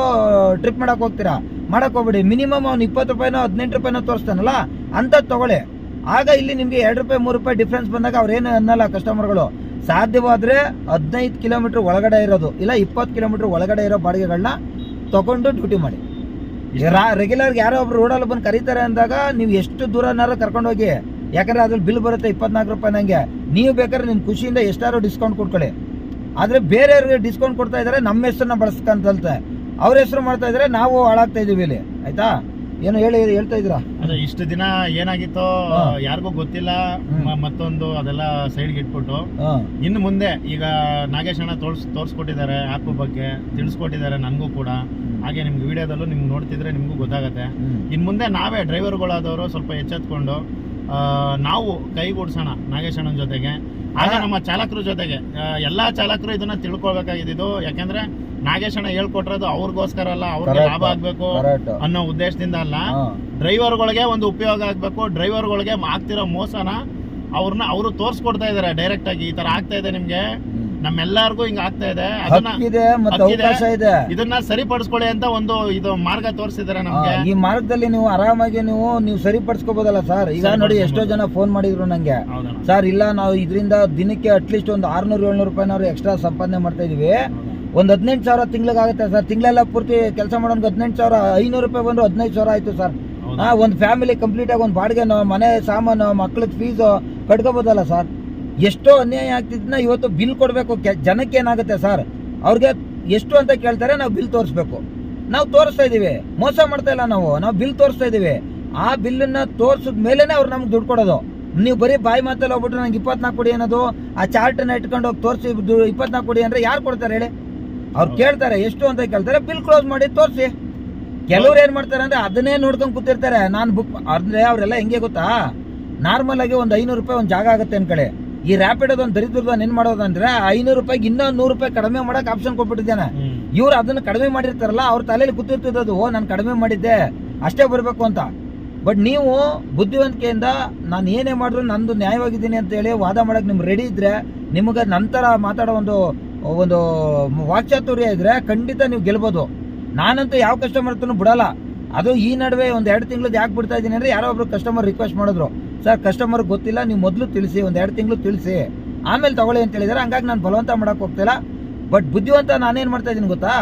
ಟ್ರಿಪ್ ಮಾಡೋಕೆ ಹೋಗ್ತೀರಾ. ಮಾಡೋಕೆ ಹೋಗ್ಬೇಡಿ. ಮಿನಿಮಮ್ ಅವ್ನು 20 ರೂಪಾಯಿನೋ 18 ರೂಪಾಯಿನೋ ತೋರಿಸ್ತಾನಲ್ಲ ಅಂಥದ್ದು ತೊಗೊಳ್ಳಿ. ಆಗ ಇಲ್ಲಿ ನಿಮ್ಗೆ 2 ರೂಪಾಯಿ 3 ರೂಪಾಯಿ ಡಿಫ್ರೆನ್ಸ್ ಬಂದಾಗ ಅವ್ರೇನು ಅನ್ನಲ್ಲ ಕಸ್ಟಮರ್ಗಳು. ಸಾಧ್ಯವಾದ್ರೆ 15 ಕಿಲೋಮೀಟರ್ ಒಳಗಡೆ ಇರೋದು ಇಲ್ಲ 20 ಕಿಲೋಮೀಟರ್ ಒಳಗಡೆ ಇರೋ ಬಾಡಿಗೆಗಳನ್ನ ತಗೊಂಡು ಡ್ಯೂಟಿ ಮಾಡಿ. ರೆಗ್ಯುಲರ್ ಯಾರೋ ಒಬ್ರು ರೋಡಲ್ಲಿ ಬಂದು ಕರೀತಾರೆ ಅಂದಾಗ ನೀವು ಎಷ್ಟು ದೂರನಾರು ಕರ್ಕೊಂಡು ಹೋಗಿ, ಯಾಕಂದ್ರೆ ಅದ್ರಲ್ಲಿ ಬಿಲ್ ಬರುತ್ತೆ 24 ರೂಪಾಯಿ. ನಂಗೆ ನೀವು ಬೇಕಾದ್ರೆ ನಿಮ್ಮ ಖುಷಿಯಿಂದ ಎಷ್ಟಾರು ಡಿಸ್ಕೌಂಟ್ ಕೊಟ್ಕೊಳ್ಳಿ. ಆದರೆ ಬೇರೆಯವ್ರಿಗೆ ಡಿಸ್ಕೌಂಟ್ ಕೊಡ್ತಾ ಇದ್ದಾರೆ, ನಮ್ಮ ಹೆಸರನ್ನ ಬಳಸ್ಕೊಂತಲ್ತೆ ಅವ್ರ ಹೆಸರು ಮಾಡ್ತಾ ಇದ್ದಾರೆ, ನಾವು ಹಾಳಾಗ್ತಾ ಇದೀವಿ ಇಲ್ಲಿ. ಆಯ್ತಾ, ಏನು ಹೇಳ್ತಾ ಇದ್ದೀರಾ? ಅದೇ ಇಷ್ಟು ದಿನ ಏನಾಗಿತ್ತೋ ಯಾರಿಗೂ ಗೊತ್ತಿಲ್ಲ. ಮತ್ತೊಂದು ಅದೆಲ್ಲ ಸೈಡ್ಗೆ ಇಟ್ಬಿಟ್ಟು ಇನ್ನು ಮುಂದೆ ಈಗ ನಾಗೇಶ್ ಅಣ್ಣ ತೋರಿಸ್ಕೊಟ್ಟಿದ್ದಾರೆ, ಆ್ಯಪ್ ಬಗ್ಗೆ ತಿಳಿಸ್ಕೊಟ್ಟಿದ್ದಾರೆ ನನಗೂ ಕೂಡ. ಹಾಗೆ ನಿಮ್ಗೆ ವಿಡಿಯೋದಲ್ಲೂ ನಿಮ್ಗೆ ನೋಡ್ತಿದ್ರೆ ನಿಮಗೂ ಗೊತ್ತಾಗುತ್ತೆ. ಇನ್ನು ಮುಂದೆ ನಾವೇ ಡ್ರೈವರ್ಗಳಾದವರು ಸ್ವಲ್ಪ ಎಚ್ಚೆತ್ಕೊಂಡು ನಾವು ಕೈಗೂಡ್ಸೋಣ ನಾಗೇಶ್ ಅಣ್ಣನ ಜೊತೆಗೆ. ಆಗ ನಮ್ಮ ಚಾಲಕರ ಜೊತೆಗೆ ಎಲ್ಲಾ ಚಾಲಕರು ಇದನ್ನ ತಿಳ್ಕೊಳ್ಬೇಕಾಗಿದ್ದು. ಯಾಕಂದ್ರೆ ನಾಗೇಶ್ ಅಣ್ಣ ಹೇಳ್ಕೊಟ್ಟಿರೋದು ಅವ್ರಿಗೋಸ್ಕರ ಅಲ್ಲ, ಅವ್ರಿಗೆ ಲಾಭ ಆಗ್ಬೇಕು ಅನ್ನೋ ಉದ್ದೇಶದಿಂದ ಅಲ್ಲ, ಡ್ರೈವರ್ಗಳಿಗೆ ಒಂದು ಉಪಯೋಗ ಆಗ್ಬೇಕು. ಡ್ರೈವರ್ಗಳಿಗೆ ಆಗ್ತಿರೋ ಮೋಸನ ಅವರು ತೋರ್ಸ್ಕೊಡ್ತಾ ಇದಾರೆ ಡೈರೆಕ್ಟ್ ಆಗಿ. ಈ ತರ ಆಗ್ತಾ ಇದೆ ನಿಮ್ಗೆ, ನಮ್ಮೆಲ್ಲರಿಗೂ ಹಿಂಗ ಆಗ್ತಾ ಇದೆ, ಇದನ್ನ ಸರಿಪಡಿಸ್ಕೊಳ್ಳಿ ಅಂತ ಒಂದು ಇದು ಮಾರ್ಗ ತೋರಿಸಿದಾರೆ ನಮ್ಗೆ. ಈ ಮಾರ್ಗದಲ್ಲಿ ನೀವು ಆರಾಮಾಗಿ ನೀವು ಸರಿಪಡಿಸ್ಕೋಬಹುದಲ್ಲ ಸರ್. ಈಗ ನೋಡಿ ಎಷ್ಟೋ ಜನ ಫೋನ್ ಮಾಡಿದ್ರು ನಂಗೆ, ಸರ್ ಇಲ್ಲ ನಾವು ಇದರಿಂದ ದಿನಕ್ಕೆ ಅಟ್ಲೀಸ್ಟ್ ಒಂದು 600-700 ರೂಪಾಯಿನವ್ರು ಎಕ್ಸ್ಟ್ರಾ ಸಂಪಾದನೆ ಮಾಡ್ತಾ ಇದೀವಿ, ಒಂದು 18,000 ತಿಂಗ್ಳಿಗಾಗುತ್ತೆ ಸರ್. ತಿಂಗಳೆಲ್ಲ ಪೂರ್ತಿ ಕೆಲಸ ಮಾಡೋದು 18,000, 500 ರೂಪಾಯಿ ಬಂದ್ರು 15,000 ಆಯ್ತು ಸರ್. ಒಂದು ಫ್ಯಾಮಿಲಿ ಕಂಪ್ಲೀಟ್ ಆಗಿ ಒಂದು ಬಾಡಿಗೆ ಮನೆ ಸಾಮಾನು ಮಕ್ಳಿಗೆ ಫೀಸು ಕಟ್ಕೋಬೋದಲ್ಲ ಸರ್. ಎಷ್ಟೋ ಅನ್ಯಾಯ ಆಗ್ತಿದ್ನ ಇವತ್ತು ಬಿಲ್ ಕೊಡಬೇಕು. ಜನಕ್ಕೆ ಏನಾಗುತ್ತೆ ಸರ್, ಅವ್ರಿಗೆ ಎಷ್ಟು ಅಂತ ಕೇಳ್ತಾರೆ, ನಾವು ಬಿಲ್ ತೋರಿಸ್ಬೇಕು. ನಾವು ತೋರಿಸ್ತಾ ಇದೀವಿ, ಮೋಸ ಮಾಡ್ತಾ ಇಲ್ಲ ನಾವು ಬಿಲ್ ತೋರಿಸ್ತಾ ಇದೀವಿ. ಆ ಬಿಲ್ಲನ್ನ ತೋರಿಸಿದ ಮೇಲೇನೆ ಅವ್ರು ನಮ್ಗೆ ದುಡ್ಡು ಕೊಡೋದು. ನೀವು ಬರೀ ಬಾಯಿ ಮಾತಲ್ಲಿ ಹೋಗ್ಬಿಟ್ಟು ನಂಗೆ 24 ಕೊಡಿ ಅನ್ನೋದು, ಆ ಚಾರ್ಟನ್ನ ಇಟ್ಕೊಂಡು ಹೋಗಿ ತೋರಿಸಿ 24 ಕೊಡಿ ಅಂದ್ರೆ ಯಾರು ಕೊಡ್ತಾರೆ ಹೇಳಿ? ಅವ್ರು ಕೇಳ್ತಾರೆ, ಎಷ್ಟು ಅಂತ ಕೇಳ್ತಾರೆ, ಬಿಲ್ ಕ್ಲೋಸ್ ಮಾಡಿ ತೋರಿಸಿ. ಕೆಲವ್ರು ಏನ್ ಮಾಡ್ತಾರೆ ಅಂದ್ರೆ ಅದನ್ನೇ ನೋಡ್ಕೊಂಡು ಕೂತಿರ್ತಾರೆ. ನಾನು ಬುಕ್ ಅಂದ್ರೆ ಅವರೆಲ್ಲ ಹೆಂಗೆ ಗೊತ್ತಾ, ನಾರ್ಮಲ್ ಆಗಿ ಒಂದು 500 ರೂಪಾಯಿ ಒಂದು ಜಾಗ ಆಗುತ್ತೆ ಅನ್ಕಡೆ. ಈ ರ್ಯಾಪಿಡ್ ಒಂದು ದರಿದ್ರದ ಏನ್ ಮಾಡೋದಂದ್ರೆ 500 ರೂಪಾಯಿಗೆ ಇನ್ನೂ 100 ರೂಪಾಯಿ ಕಡಿಮೆ ಮಾಡಕ್ ಆಪ್ಷನ್ ಕೊಟ್ಬಿಟ್ಟಿದ್ದಾನೆ. ಇವ್ರು ಅದನ್ನ ಕಡಿಮೆ ಮಾಡಿರ್ತಾರಲ್ಲ, ಅವ್ರ ತಲೆಯಲ್ಲಿ ಕೂತಿರ್ತದದು, ಓ ನಾನು ಕಡಿಮೆ ಮಾಡಿದ್ದೆ ಅಷ್ಟೇ ಬರ್ಬೇಕು ಅಂತ. ಬಟ್ ನೀವು ಬುದ್ಧಿವಂತಿಕೆಯಿಂದ ನಾನು ಏನೇ ಮಾಡಿದ್ರು ನಂದು ನ್ಯಾಯವಾಗಿದ್ದೀನಿ ಅಂತ ಹೇಳಿ ವಾದ ಮಾಡಕ್ ನಿಮ್ಗೆ ರೆಡಿ ಇದ್ರೆ, ನಿಮಗೆ ನಂತರ ಮಾತಾಡೋ ಒಂದು ವಾಕ್ಚಾತುರ್ಯ ಇದ್ರೆ ಖಂಡಿತ ನೀವು ಗೆಲ್ಬೋದು. ನಾನಂತೂ ಯಾವ ಕಸ್ಟಮರ್ ಹತ್ರನೂ ಬಿಡಲ್ಲ. ಅದು ಈ ನಡುವೆ ಒಂದು 2 ತಿಂಗಳದ್ದು ಯಾಕೆ ಬಿಡ್ತಾ ಇದ್ದೀನಿ ಅಂದ್ರೆ, ಯಾರೋ ಒಬ್ರು ಕಸ್ಟಮರ್ ರಿಕ್ವೆಸ್ಟ್ ಮಾಡಿದ್ರು, ಸರ್ ಕಸ್ಟಮರ್ ಗೊತ್ತಿಲ್ಲ, ನೀವು ಮೊದಲು ತಿಳಿಸಿ, ಒಂದು 2 ತಿಂಗಳು ತಿಳಿಸಿ ಆಮೇಲೆ ತಗೊಳ್ಳಿ ಅಂತ ಹೇಳಿದಾರೆ. ಹಂಗಾಗಿ ನಾನು ಬಲವಂತ ಮಾಡಕ್ ಹೋಗ್ತಿಲ್ಲ. ಬಟ್ ಬುದ್ಧಿವಂತ ನಾನೇನ್ ಮಾಡ್ತಾ ಇದ್ದೀನಿ ಗೊತ್ತಾ,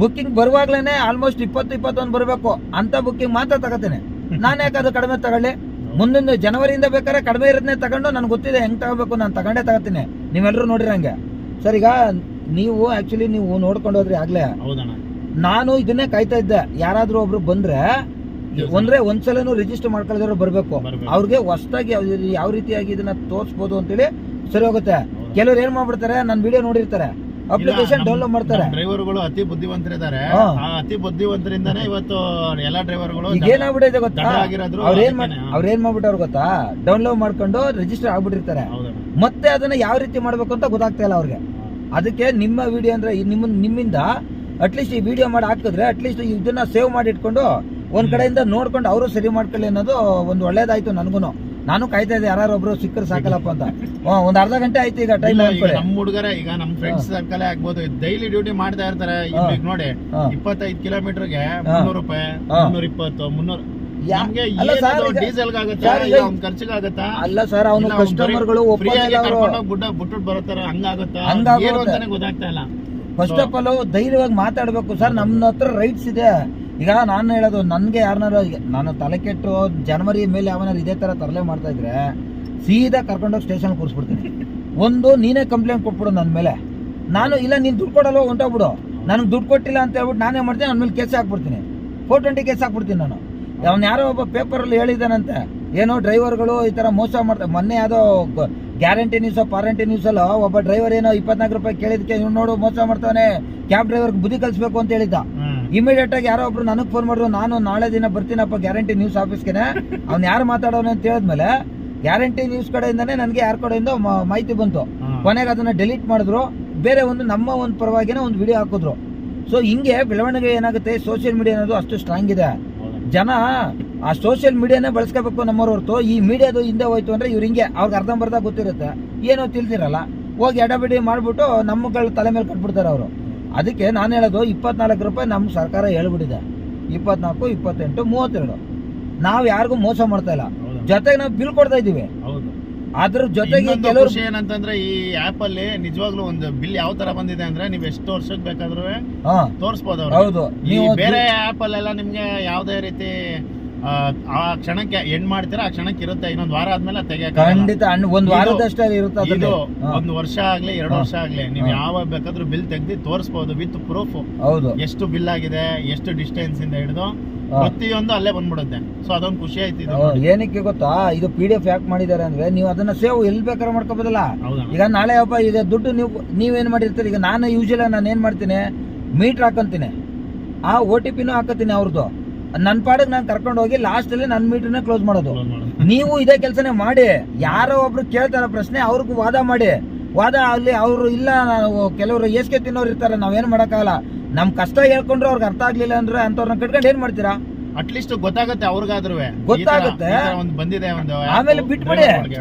ಬುಕ್ಕಿಂಗ್ ಬರುವಾಗ್ಲೇನೆ ಆಲ್ಮೋಸ್ಟ್ 20-21 ಬರಬೇಕು ಅಂತ ಬುಕ್ಕಿಂಗ್ ಮಾತ್ರ ತಗೋತೇನೆ. ನಾನು ಯಾಕೆ ಅದು ಕಡಿಮೆ ತಗೊಳ್ಳಿ? ಮುಂದಿನ ಜನವರಿಯಿಂದ ಬೇಕಾದ್ರೆ ಕಡಿಮೆ ಇರೋದನ್ನೇ ತಗೊಂಡು ನನಗೆ ಗೊತ್ತಿದೆ ಹೆಂಗ್ ತಗೋಬೇಕು, ನಾನು ತಗೊಂಡೇ ತಗೋತೀನಿ. ನೀವೆಲ್ಲರೂ ನೋಡಿರಂಗೆ ಸರ್. ಈಗ ನೀವು ಆಕ್ಚುಲಿ ನೀವು ನೋಡ್ಕೊಂಡು ಹೋದ್ರಿ ಆಗ್ಲೇ, ನಾನು ಇದನ್ನೇ ಕಾಯ್ತಾ ಇದ್ದೆ. ಯಾರಾದ್ರೂ ಒಬ್ರು ಬಂದ್ರೆ ಒಂದ್ಸಲನು ರಿಜಿಸ್ಟರ್ ಮಾಡ್ಕೊಳ್ಳೋರು ಬರ್ಬೇಕು. ಅವ್ರಿಗೆ ಹೊಸದಾಗಿ ಯಾವ ರೀತಿಯಾಗಿ ಇದನ್ನ ತೋರಿಸಬಹುದು ಅಂತೇಳಿ ಸರಿ ಹೋಗುತ್ತೆ. ಕೆಲವ್ರು ಏನ್ ಮಾಡ್ಬಿಡ್ತಾರೆ, ನನ್ನ ವಿಡಿಯೋ ನೋಡಿರ್ತಾರೆ, ಅಪ್ಲಿಕೇಶನ್ ಡೌನ್ಲೋಡ್ ಮಾಡ್ತಾರೆ. ಡ್ರೈವರ್ಗಳು ಅತಿ ಬುದ್ಧಿವಂತರಿದ್ದಾರೆ. ಅತಿ ಬುದ್ಧಿವಂತರಿಂದಾನೆ ಇವತ್ತು ಎಲ್ಲಾ ಡ್ರೈವರ್ಗಳು ಏನಾಗ್ಬಿಟ್ಟಿದೆ ಗೊತ್ತಾ, ಅವ್ರೇನ್ ಮಾಡ್ಬಿಟ್ಟವ್ರು ಗೊತ್ತಾ, ಡೌನ್ಲೋಡ್ ಮಾಡ್ಕೊಂಡು ರಿಜಿಸ್ಟರ್ ಆಗ್ಬಿಟ್ಟಿರ್ತಾರೆ. ಮತ್ತೆ ಅದನ್ನ ಯಾವ ರೀತಿ ಮಾಡ್ಬೇಕು ಅಂತ ಗೊತ್ತಾಗ್ತಾ ಇಲ್ಲ ಅವ್ರಿಗೆ. ಅದಕ್ಕೆ ನಿಮ್ಮ ವಿಡಿಯೋ ಅಂದ್ರೆ ನಿಮ್ಮಿಂದ ಅಟ್ಲೀಸ್ಟ್ ಈ ವಿಡಿಯೋ ಮಾಡಿ ಹಾಕಿದ್ರೆ ಅಟ್ಲೀಸ್ಟ್ ಇದನ್ನ ಸೇವ್ ಮಾಡಿ ಇಟ್ಕೊಂಡು ಒಂದ್ ಕಡೆಯಿಂದ ನೋಡ್ಕೊಂಡು ಅವರು ಸರಿ ಮಾಡ್ಕೊಳ್ಳಿ ಅನ್ನೋದು ಒಂದು ಒಳ್ಳೇದಾಯ್ತು ನನಗೂ. ನಾನು ಕಾಯ್ತಾ ಇದ್ದೆ ಯಾರು ಒಬ್ರು ಸಿಕ್ಕರು ಸಾಕಲ್ಲಪ್ಪ ಅಂತ. ಒಂದ್ ಅರ್ಧ ಗಂಟೆ ಆಯ್ತು ಈಗ ಟೈಮ್. ನಮ್ಮ ಹುಡುಗರ ಈಗ ನಮ್ಮ ಫ್ರೆಂಡ್ಸ್ ಸರ್ಕಲ್ ಆಗ್ಬೋದು, ಡೈಲಿ ಡ್ಯೂಟಿ ಮಾಡ್ತಾ ಇರ್ತಾರೆ. ಈಗ ನೋಡಿ 25 ಕಿಲೋಮೀಟರ್ಗೆ 300 ರೂಪಾಯಿ, 320, 300 ಡೀಸೆಲ್ ಖರ್ಚಿಗಾಗತ್ತಾ? ಅಲ್ಲ ಸರ್, ಅವನು ಕಸ್ಟಮರ್ಗಳು ಬಿಟ್ಟು ಬರುತ್ತಾರೆ, ಹಂಗಾಗುತ್ತಾ ಗೊತ್ತಾಗ್ತಾ ಇಲ್ಲ. ಫಸ್ಟ್ ಆಫ್ ಆಲ್ ಧೈರ್ಯವಾಗಿ ಮಾತಾಡ್ಬೇಕು ಸರ್. ನಮ್ಮ ಹತ್ರ ರೈಟ್ಸ್ ಇದೆ. ಈಗ ನಾನು ಹೇಳೋದು, ನನ್ಗೆ ಯಾರನ್ನಾರು ನಾನು ತಲೆ ಕೆಟ್ಟು ಜನವರಿ ಮೇಲೆ ಯಾವನಾರು ಇದೇ ತರ ತರಲೆ ಮಾಡ್ತಾ ಇದ್ರೆ ಸೀದಾ ಕರ್ಕೊಂಡೋಗಿ ಸ್ಟೇಷನ್ ಕೂರಿಸ್ಬಿಡ್ತೀನಿ. ಒಂದು ನೀನೇ ಕಂಪ್ಲೇಂಟ್ ಕೊಟ್ಬಿಡು ನನ್ನ ಮೇಲೆ. ನಾನು ಇಲ್ಲ ನೀನು ದುಡ್ಡು ಕೊಡಲ್ವ ಹೊಂಟೋಗ್ಬಿಡು, ನನಗೆ ದುಡ್ಡು ಕೊಟ್ಟಿಲ್ಲ ಅಂತ ಹೇಳ್ಬಿಟ್ಟು ನಾನೇ ಮಾಡ್ತೀನಿ, ನನ್ನ ಮೇಲೆ ಕೇಸ್ ಹಾಕ್ಬಿಡ್ತೀನಿ, 420 ಕೇಸ್ ಹಾಕ್ಬಿಡ್ತೀನಿ ನಾನು. ಅವ್ನು ಯಾರೋ ಒಬ್ಬ ಪೇಪರಲ್ಲಿ ಹೇಳಿದ್ದಾನಂತೆ, ಏನೋ ಡ್ರೈವರ್ಗಳು ಈ ಥರ ಮೋಸ ಮಾಡ್ತಾರೆ. ಮೊನ್ನೆ ಯಾವುದೋ ಗ್ಯಾರಂಟಿ ನ್ಯೂಸೋ ಪಾರಂಟಿ ನ್ಯೂಸಲ್ಲೋ ಒಬ್ಬ ಡ್ರೈವರ್ ಏನೋ 24 ರೂಪಾಯಿ ಕೇಳಿದಕ್ಕೆ ಇವ್ನು ನೋಡು ಮೋಸ ಮಾಡ್ತಾನೆ, ಕ್ಯಾಬ್ ಡ್ರೈವರ್ಗೆ ಬುದ್ಧಿ ಕಲಿಸ್ಬೇಕು ಅಂತ ಹೇಳಿದ್ದ. ಇಮಿಡಿಯೇಟ್ ಆಗಿ ಯಾರೋ ಒಬ್ರು ನನಗೆ ಫೋನ್ ಮಾಡಿದ್ರು, ನಾನು ನಾಳೆ ದಿನ ಬರ್ತೀನಪ್ಪ ಗ್ಯಾರಂಟಿ ನ್ಯೂಸ್ ಆಫೀಸ್ಗೆ. ಅವ್ನು ಯಾರು ಮಾತಾಡೋನು ಅಂತ ಹೇಳಿದ್ಮೇಲೆ ಗ್ಯಾರಂಟಿ ನ್ಯೂಸ್ ಕಡೆಯಿಂದಾನೆ ನನಗೆ ಯಾರ ಕಡೆಯಿಂದ ಮಾಹಿತಿ ಬಂತು. ಕೊನೆಗೆ ಅದನ್ನ ಡೆಲೀಟ್ ಮಾಡಿದ್ರು, ಬೇರೆ ನಮ್ಮ ಒಂದು ಪರವಾಗಿನ ಒಂದು ವಿಡಿಯೋ ಹಾಕಿದ್ರು. ಸೊ ಹಿಂಗೆ ಬೆಳವಣಿಗೆ ಏನಾಗುತ್ತೆ, ಸೋಷಿಯಲ್ ಮೀಡಿಯಾ ಅನ್ನೋದು ಅಷ್ಟು ಸ್ಟ್ರಾಂಗ್ ಇದೆ. ಜನ ಆ ಸೋಷಿಯಲ್ ಮೀಡಿಯಾನೇ ಬಳಸ್ಕೋಬೇಕು ನಮ್ಮವ್ರ ಹೊರತು ಈ ಮೀಡಿಯಾದು ಹಿಂದೆ ಹೋಯ್ತು ಅಂದ್ರೆ ಇವ್ರು ಹಿಂಗೆ ಅವ್ರಿಗೆ ಅರ್ಧಂಬರ್ಧ ಗೊತ್ತಿರುತ್ತೆ, ಏನೋ ತಿಳಿದಿರಲ್ಲ, ಹೋಗಿ ಎಡಬಿಡಿ ಮಾಡ್ಬಿಟ್ಟು ನಮ್ಮಗಳ ತಲೆ ಮೇಲೆ ಕಟ್ಬಿಡ್ತಾರೆ ಅವರು. ಅದಕ್ಕೆ ನಾನು ಹೇಳೋದು 24 ರೂಪಾಯಿ ನಮ್ಮ ಸರ್ಕಾರ ಹೇಳ್ಬಿಟ್ಟಿದೆ. 24, 28, 32 ನಾವು ಯಾರಿಗೂ ಮೋಸ ಮಾಡ್ತಾ ಇಲ್ಲ. ಜೊತೆಗೆ ನಾವು ಬಿಲ್ ಕೊಡ್ತಾ ಇದೀವಿ. ಹೌದು. ಅದ್ರ ಜೊತೆಗೆ ಇನ್ನೊಂದು ಕೆಲವರು ಖುಷಿ ಏನಂತಂದ್ರೆ ಈ ಆಪ್ ಅಲ್ಲಿ ನಿಜವಾಗ್ಲೂ ಒಂದು ಬಿಲ್ ಯಾವ ತರ ಬಂದಿದೆ ಅಂದ್ರೆ ನೀವ್ ಎಷ್ಟು ವರ್ಷಕ್ಕೆ ಬೇಕಾದ್ರೂ ತೋರಿಸಬಹುದು ಅವ್ರು. ಹೌದು. ಈ ಬೇರೆ ಆಪ್ ಅಲ್ಲೆಲ್ಲ ನಿಮ್ಗೆ ಯಾವ್ದೇ ರೀತಿ ಆ ಕ್ಷಣಕ್ಕೆ ಎಂಡ್ ಮಾಡ್ತೀರಾ, ಆ ಕ್ಷಣಕ್ಕೆ ಇರುತ್ತೆ. ಇನ್ನೊಂದು ವಾರ ಆದ್ಮೇಲೆ ತೆಗಿಯಕ್ಕೆ ಖಂಡಿತ ಒಂದ್ ವಾರದಷ್ಟೇ ಇರುತ್ತೆ. ಇದು ಒಂದು ವರ್ಷ ಆಗ್ಲಿ 2 ವರ್ಷ ಆಗ್ಲಿ ನೀವು ಯಾವಾಗ ಬೇಕಾದ್ರೂ ಬಿಲ್ ತೆಗ್ದು ತೋರಿಸಬಹುದು ವಿತ್ ಪ್ರೂಫ್. ಹೌದು. ಎಷ್ಟು ಬಿಲ್ ಆಗಿದೆ, ಎಷ್ಟು ಡಿಸ್ಟೆನ್ಸ್ ಇಂದ ಹಿಡಿದು ಪ್ರತಿಯೊಂದು ಅಲ್ಲೇ ಬಂದ್ಬಿಡುತ್ತೆ. ಸೊ ಅದೊಂದು ಖುಷಿ ಆಯ್ತು. ಏನಕ್ಕೆ ಗೊತ್ತಾ, ಇದು PDF ಯಾಕೆ ಮಾಡಿದ್ದಾರೆ ಅಂದ್ರೆ ನೀವು ಅದನ್ನ ಸೇವ್ ಎಲ್ಲಿ ಬೇಕಾದ್ರೆ ಮಾಡ್ಕೋಬೋದಲ್ಲ. ಈಗ ನಾಳೆ ಹಬ್ಬ ಈಗ ದುಡ್ಡು ನೀವೇನ್ ಮಾಡಿರ್ತೀರಿ. ಈಗ ನಾನು ಯೂಶಲಿ ನಾನು ಏನ್ ಮಾಡ್ತೀನಿ, ಮೀಟರ್ ಹಾಕಂತೀನಿ, ಆ OTP ಹಾಕತ್ತೀನಿ ಅವ್ರದ್ದು. ನನ್ನ ಪಾಡಿಗೆ ನಾನು ಕರ್ಕೊಂಡು ಹೋಗಿ ಲಾಸ್ಟ್ ಅಲ್ಲಿ ನನ್ನ ಮೀಟರ್ನ ಕ್ಲೋಸ್ ಮಾಡೋದು. ನೀವು ಇದೇ ಕೆಲಸನೇ ಮಾಡಿ. ಯಾರೋ ಒಬ್ರು ಕೇಳ್ತಾರ ಪ್ರಶ್ನೆ, ಅವ್ರಿಗೂ ವಾದ ಮಾಡಿ. ವಾದ ಅಲ್ಲಿ ಅವರು ಇಲ್ಲ, ನಾವು ಕೆಲವರು ಏಸ್ಕೆ ತಿನ್ನೋರು ಇರ್ತಾರೆ, ನಾವೇನ್ ಮಾಡಕ್ಕಾಗಲ್ಲ. ನಮ್ ಕಷ್ಟ ಹೇಳ್ಕೊಂಡ್ರೆ ಅವ್ರಿಗೆ ಅರ್ಥ ಆಗ್ಲಿಲ್ಲ ಅಂದ್ರೆ ಅಂತವ್ರನ್ನ ಕಟ್ಕೊಂಡು ಏನ್ ಮಾಡ್ತೀರಾ? ಅಟ್ಲೀಸ್ಟ್ ಗೊತ್ತಾಗುತ್ತೆ ಅವ್ರಿಗಾದ್ರೂ, ಗೊತ್ತಾಗುತ್ತೆ. ಒಂದು ಬಂದಿದೆ ಒಂದು. ಆಮೇಲೆ ಬಿಟ್ಬಿಡಿ.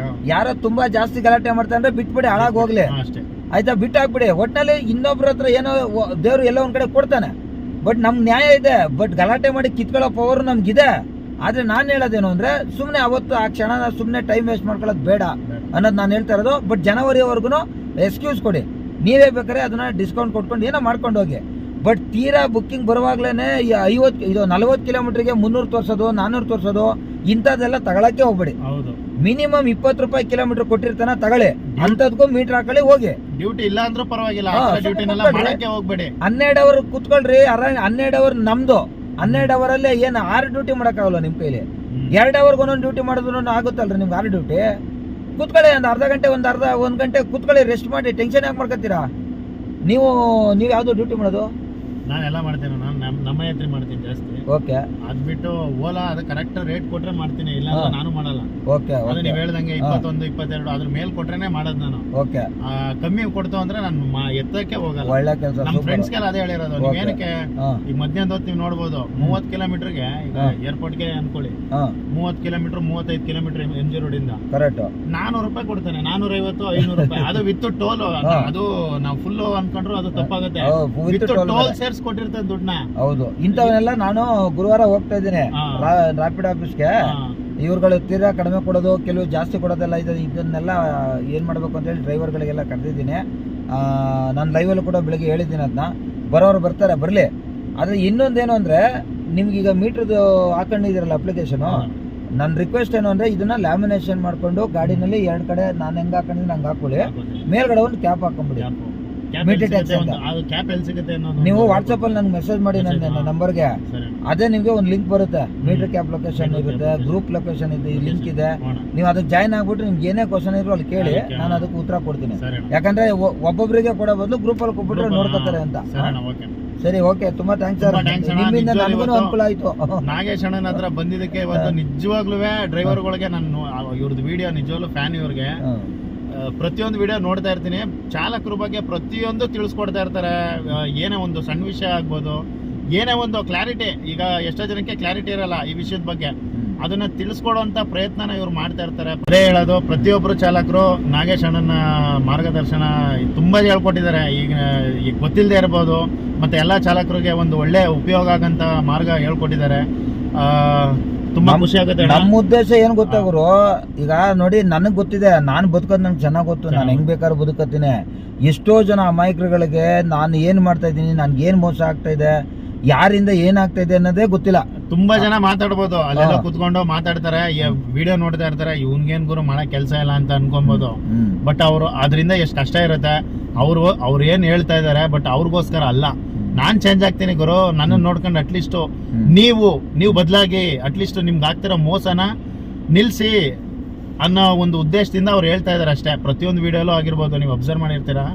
ಯಾರೋ ತುಂಬಾ ಜಾಸ್ತಿ ಗಲಾಟೆ ಮಾಡ್ತಾರೆ ಬಿಟ್ಬಿಡಿ, ಹಾಳಾಗ್ ಹೋಗ್ಲಿ, ಆಯ್ತಾ, ಬಿಟ್ಟು ಹಾಕ್ಬಿಡಿ. ಒಟ್ನಲ್ಲಿ ಇನ್ನೊಬ್ರ ಹತ್ರ ಏನೋ ದೇವ್ರು ಎಲ್ಲ ಒಂದ್ ಕಡೆ ಕೊಡ್ತಾನೆ. ಬಟ್ ನಮ್ಗೆ ನ್ಯಾಯ ಇದೆ. ಬಟ್ ಗಲಾಟೆ ಮಾಡಿ ಕಿತ್ಕೊಳ್ಳೋ ಪವರ್ ನಮ್ಗಿದೆ. ಆದ್ರೆ ನಾನ್ ಹೇಳೋದೇನು ಅಂದ್ರೆ ಸುಮ್ನೆ ಅವತ್ತು ಆ ಕ್ಷಣನ ಸುಮ್ನೆ ಟೈಮ್ ವೇಸ್ಟ್ ಮಾಡ್ಕೊಳ್ಳೋದು ಬೇಡ ಅನ್ನೋದು ನಾನು ಹೇಳ್ತಾ ಇರೋದು. ಬಟ್ ಜನವರಿವರೆಗೂ ಎಕ್ಸ್ಕ್ಯೂಸ್ ಕೊಡಿ. ನೀವೇ ಬೇಕಾದ್ರೆ ಅದನ್ನ ಡಿಸ್ಕೌಂಟ್ ಕೊಟ್ಕೊಂಡು ಏನೋ ಮಾಡ್ಕೊಂಡು ಹೋಗಿ. ಬಟ್ ತೀರಾ ಬುಕ್ಕಿಂಗ್ ಬರುವಾಗ್ಲೇನೆ 40 ಕಿಲೋಮೀಟರ್ಗೆ 300 ತೋರ್ಸೋದು, 400 ತೋರ್ಸೋದು, ಇಂಥದ್ದೆಲ್ಲ ತಗೊಳಕ್ಕೆ ಹೋಗ್ಬೇಡಿ. ಮಿನಿಮಮ್ 20 ರೂಪಾಯಿ ಕಿಲೋಮೀಟರ್ ಕೊಟ್ಟಿರ್ತಾನ ತಗೊಳ್ಳಿ, ಅಂತದ್ಗೂ ಮೀಟರ್ ಹಾಕೊಳ್ಳಿ, ಹೋಗಿ. ಡ್ಯೂಟಿ ಇಲ್ಲ ಅಂದ್ರೂ ಪರವಾಗಿಲ್ಲ, 12 ಅವರ್ ಕುತ್ಕೊಳ್ರಿ. 12 ಅವರ್ ನಮ್ದು. 12 ಅವರಲ್ಲಿ ಏನು 6 ಡ್ಯೂಟಿ ಮಾಡಕ್ಕಾಗಲ್ಲ ನಿಮ್ ಕೈಲಿ. 2 ಅವರ್ಗೆ ಒಂದೊಂದು ಡ್ಯೂಟಿ ಮಾಡಿದ್ರು ಆಗುತ್ತಲ್ರಿ ನಿಮ್ಗೆ 6 ಡ್ಯೂಟಿ. ಕುತ್ಕೊಳ್ಳಿ, ಒಂದು ಅರ್ಧ ಗಂಟೆ ಒಂದ್ ಗಂಟೆ ಕುತ್ಕೊಳ್ಳಿ, ರೆಸ್ಟ್ ಮಾಡಿ. ಟೆನ್ಷನ್ ಯಾಕೆ ಮಾಡ್ಕೊತೀರಾ ನೀವು ಯಾವ್ದು ಡ್ಯೂಟಿ ಮಾಡೋದು? ನಾನೆಲ್ಲ ಮಾಡ್ತೇನೆ, ನಾನು ನಮ್ಮ ಯಾತ್ರೆ ಮಾಡ್ತೀನಿ ಜಾಸ್ತಿ. ಓಕೆ. ಅದ್ ಬಿಟ್ಟು ಓಲಾ ಅದು ಕರೆಕ್ಟ್ ರೇಟ್ ಕೊಟ್ರೆ ಮಾಡ್ತೀನಿ, ಇಲ್ಲ ನಾನು ಮಾಡಲ್ಲ. ಓಕೆ. ಅದು ನೀವು ಹೇಳ್ದಂಗೆ 21, 22 ಅದ್ರ ಮೇಲ್ ಕೊಟ್ರೇನೆ ಮಾಡೋದು ನಾನು. ಓಕೆ. ಕಮ್ಮಿ ಕೊಡ್ತು ಅಂದ್ರೆ ನಾನು ಎತ್ತಕ್ಕೆ ಹೋಗಲ್ಲ. ಒಳ್ಳೆ ಕೆಲಸ. ನಮ್ಮ ಫ್ರೆಂಡ್ಸ್ ಗೆಲ್ಲ ಅದೇ ಹೇಳಿರೋದು. ನೀವ್ ಏನಕ್ಕೆ ಈಗ ಮಧ್ಯಾಹ್ನದ ಹೊತ್ತು ನೀವು ನೋಡ್ಬೋದು 30 ಕಿಲೋಮೀಟರ್ಗೆ, ಈಗ ಏರ್ಪೋರ್ಟ್ಗೆ ಅನ್ಕೊಳ್ಳಿ 30 ಕಿಲೋಮೀಟರ್ 35 ಕಿಲೋಮೀಟರ್ MG ರೋಡ್ ಇಂದ ಕರೆಕ್ಟ್ 400 ರೂಪಾಯಿ ಕೊಡ್ತಾನೆ. 450, 500 ರೂಪಾಯಿ ಅದು ವಿತ್ ಟೋಲ್. ಅದು ನಾವು ಫುಲ್ ಅನ್ಕೊಂಡ್ರು ಅದು ತಪ್ಪಾಗುತ್ತೆ. ವಿತ್ ಟೋಲ್ ಸೇರ್ಸ್ ಕೊಟ್ಟಿರ್ತದೆ ದುಡ್ಡನ್ನ. ಹೌದು. ಇಂಥವನ್ನೆಲ್ಲ ನಾನು ಗುರುವಾರ ಹೋಗ್ತಾ ಇದ್ದೀನಿ ರಾಪಿಡ್ ಆಫೀಸ್ಗೆ. ಇವ್ರುಗಳು ತೀರಾ ಕಡಿಮೆ ಕೊಡೋದು, ಕೆಲವು ಜಾಸ್ತಿ ಕೊಡೋದೆಲ್ಲ ಇದನ್ನೆಲ್ಲ ಏನ್ ಮಾಡ್ಬೇಕು ಅಂತ ಹೇಳಿ ಡ್ರೈವರ್ಗಳಿಗೆಲ್ಲ ಕರೆದಿದ್ದೀನಿ. ನಾನು ಲೈವಲ್ಲೂ ಕೂಡ ಬೆಳಿಗ್ಗೆ ಹೇಳಿದ್ದೀನಿ, ಅದನ್ನ ಬರೋರು ಬರ್ತಾರೆ, ಬರಲಿ. ಆದರೆ ಇನ್ನೊಂದೇನು ಅಂದರೆ ನಿಮ್ಗೀಗ ಮೀಟ್ರದ್ದು ಹಾಕೊಂಡಿದ್ದೀರಲ್ಲ ಅಪ್ಲಿಕೇಶನು, ನನ್ನ ರಿಕ್ವೆಸ್ಟ್ ಏನು ಅಂದರೆ ಇದನ್ನ ಲ್ಯಾಮಿನೇಷನ್ ಮಾಡಿಕೊಂಡು ಗಾಡಿನಲ್ಲಿ 2 ಕಡೆ ನಾನು ಹೆಂಗೆ ಹಾಕೊಂಡಿದ್ದೀನಿ ಹಂಗೆ ಹಾಕೊಳ್ಳಿ, ಮೇಲ್ಗಡೆ ಒಂದು ಕ್ಯಾಪ್ ಹಾಕೊಂಡ್ಬಿಡಿ. ನೀವು ವಾಟ್ಸಪ್ ಅಲ್ಲಿ ನಂಗೆ ಮೆಸೇಜ್ ಮಾಡಿ ನನ್ನ ನಂಬರ್ಗೆ, ಅದೇ ನಿಮ್ಗೆ ಒಂದು ಲಿಂಕ್ ಬರುತ್ತೆ. ಮೀಟರ್ ಕ್ಯಾಪ್ ಲೊಕೇಶನ್ ಇರುತ್ತೆ, ಗ್ರೂಪ್ ಲೊಕೇಶನ್ ಇದೆ, ಲಿಂಕ್ ಇದೆ. ನೀವು ಅದಕ್ಕೆ ಜಾಯ್ನ್ ಆಗ್ಬಿಟ್ಟು ನಿಮ್ಗೆ ಏನೇ ಕ್ವಶನ್ ಇರೋ ಅಲ್ಲಿ ಕೇಳಿ, ನಾನು ಅದಕ್ಕೆ ಉತ್ತರ ಕೊಡ್ತೀನಿ. ಯಾಕಂದ್ರೆ ಒಬ್ಬೊಬ್ಬರಿಗೆ ಕೊಡೋ ಬದಲು ಗ್ರೂಪ್ ಅಲ್ಲಿ ಕೊಟ್ಬಿಟ್ರೆ ನೋಡ್ಕೊತಾರೆ ಅಂತ. ಸರಿ, ಓಕೆ. ತುಂಬಾ ಥ್ಯಾಂಕ್ಸ್ ಸರ್, ನಿಮ್ಮಿಂದ ನನಗೂ ಅನುಕೂಲ ಆಯ್ತು. ನಾಗೇಶ್ ಅಣ್ಣನ ಹತ್ರ ಬಂದಿದ್ದಕ್ಕೆ ಇವತ್ತು ನಿಜವಾಗ್ಲೂ ಡ್ರೈವರ್ಗಳಿಗೆ ನಾನು ಇವ್ರದ್ದು ವಿಡಿಯೋ ನಿಜವಾಗ್ಲೂ ಫ್ಯಾನ್. ಇವ್ರಿಗೆ ಪ್ರತಿಯೊಂದು ವಿಡಿಯೋ ನೋಡ್ತಾ ಇರ್ತೀನಿ. ಚಾಲಕರ ಬಗ್ಗೆ ಪ್ರತಿಯೊಂದು ತಿಳಿಸ್ಕೊಡ್ತಾ ಇರ್ತಾರೆ. ಏನೇ ಒಂದು ಸಣ್ಣ ವಿಷಯ ಆಗ್ಬೋದು, ಏನೇ ಒಂದು ಕ್ಲಾರಿಟಿ, ಈಗ ಎಷ್ಟೋ ಜನಕ್ಕೆ ಕ್ಲಾರಿಟಿ ಇರಲ್ಲ ಈ ವಿಷಯದ ಬಗ್ಗೆ, ಅದನ್ನ ತಿಳಿಸ್ಕೊಡುವಂತ ಪ್ರಯತ್ನನ ಇವ್ರು ಮಾಡ್ತಾ ಇರ್ತಾರೆ. ಅದೇ ಹೇಳೋದು, ಪ್ರತಿಯೊಬ್ಬರು ಚಾಲಕರು ನಾಗೇಶ್ ಅಣ್ಣನ ಮಾರ್ಗದರ್ಶನ ತುಂಬಾ ಹೇಳ್ಕೊಟ್ಟಿದ್ದಾರೆ. ಈಗ ಗೊತ್ತಿಲ್ಲದೆ ಇರ್ಬೋದು, ಮತ್ತೆ ಎಲ್ಲಾ ಚಾಲಕರಿಗೆ ಒಂದು ಒಳ್ಳೆ ಉಪಯೋಗ ಆಗಂತ ಮಾರ್ಗ ಹೇಳ್ಕೊಟ್ಟಿದ್ದಾರೆ. ತುಂಬಾ ಖುಷಿ ಆಗುತ್ತೆ. ನಮ್ಮ ಉದ್ದೇಶ ಏನ್ ಗೊತ್ತಾ ಗುರು, ಈಗ ನೋಡಿ ನನಗ್ ಗೊತ್ತಿದೆ, ನಾನು ಬದುಕೋದು ನಂಗೆ ಚೆನ್ನಾಗ್ ಗೊತ್ತು. ನಾನು ಹೆಂಗ್ ಬೇಕಾದ್ರೂ ಬದುಕತ್ತೀನಿ. ಎಷ್ಟೋ ಜನ ಅಮಾಯಕರುಗಳಿಗೆ ನಾನು ಏನ್ ಮಾಡ್ತಾ ಇದ್ದೀನಿ, ನನ್ಗೆ ಏನ್ ಮೋಸ ಆಗ್ತಾ ಇದೆ, ಯಾರಿಂದ ಏನಾಗ್ತಾ ಇದೆ ಅನ್ನೋದೇ ಗೊತ್ತಿಲ್ಲ. ತುಂಬಾ ಜನ ಮಾತಾಡ್ಬೋದು, ಅಲ್ಲೆಲ್ಲ ಕುತ್ಕೊಂಡು ಮಾತಾಡ್ತಾರೆ, ವಿಡಿಯೋ ನೋಡ್ತಾ ಇರ್ತಾರೆ, ಇವ್ನ್ಗೇನ್ ಗುರು ಮಾಡಕ್ ಕೆಲಸ ಇಲ್ಲ ಅಂತ ಅನ್ಕೊಬಹುದು. ಬಟ್ ಅವರು ಅದರಿಂದ ಎಷ್ಟು ಕಷ್ಟ ಇರುತ್ತೆ. ಅವ್ರು ಏನ್ ಹೇಳ್ತಾ ಇದಾರೆ, ಬಟ್ ಅವ್ರಿಗೋಸ್ಕರ ಅಲ್ಲ. ನಾನ್ ಚೇಂಜ್ ಆಗ್ತೀನಿ ಗುರು, ನನ್ನ ನೋಡ್ಕೊಂಡು ಅಟ್ಲೀಸ್ಟ್ ನೀವು ಬದಲಾಗಿ ಅಟ್ಲೀಸ್ಟ್ ನಿಮ್ಗೆ ಆಗ್ತಿರೋ ಮೋಸನ ನಿಲ್ಸಿ ಅನ್ನೋ ಒಂದು ಉದ್ದೇಶದಿಂದ ಅವ್ರು ಹೇಳ್ತಾ ಇದಾರೆ ಅಷ್ಟೇ. ಪ್ರತಿಯೊಂದು ವಿಡಿಯೋಲ್ಲೂ ಆಗಿರ್ಬೋದು, ನೀವು ಅಬ್ಸರ್ವ್ ಮಾಡಿರ್ತೀರಾ,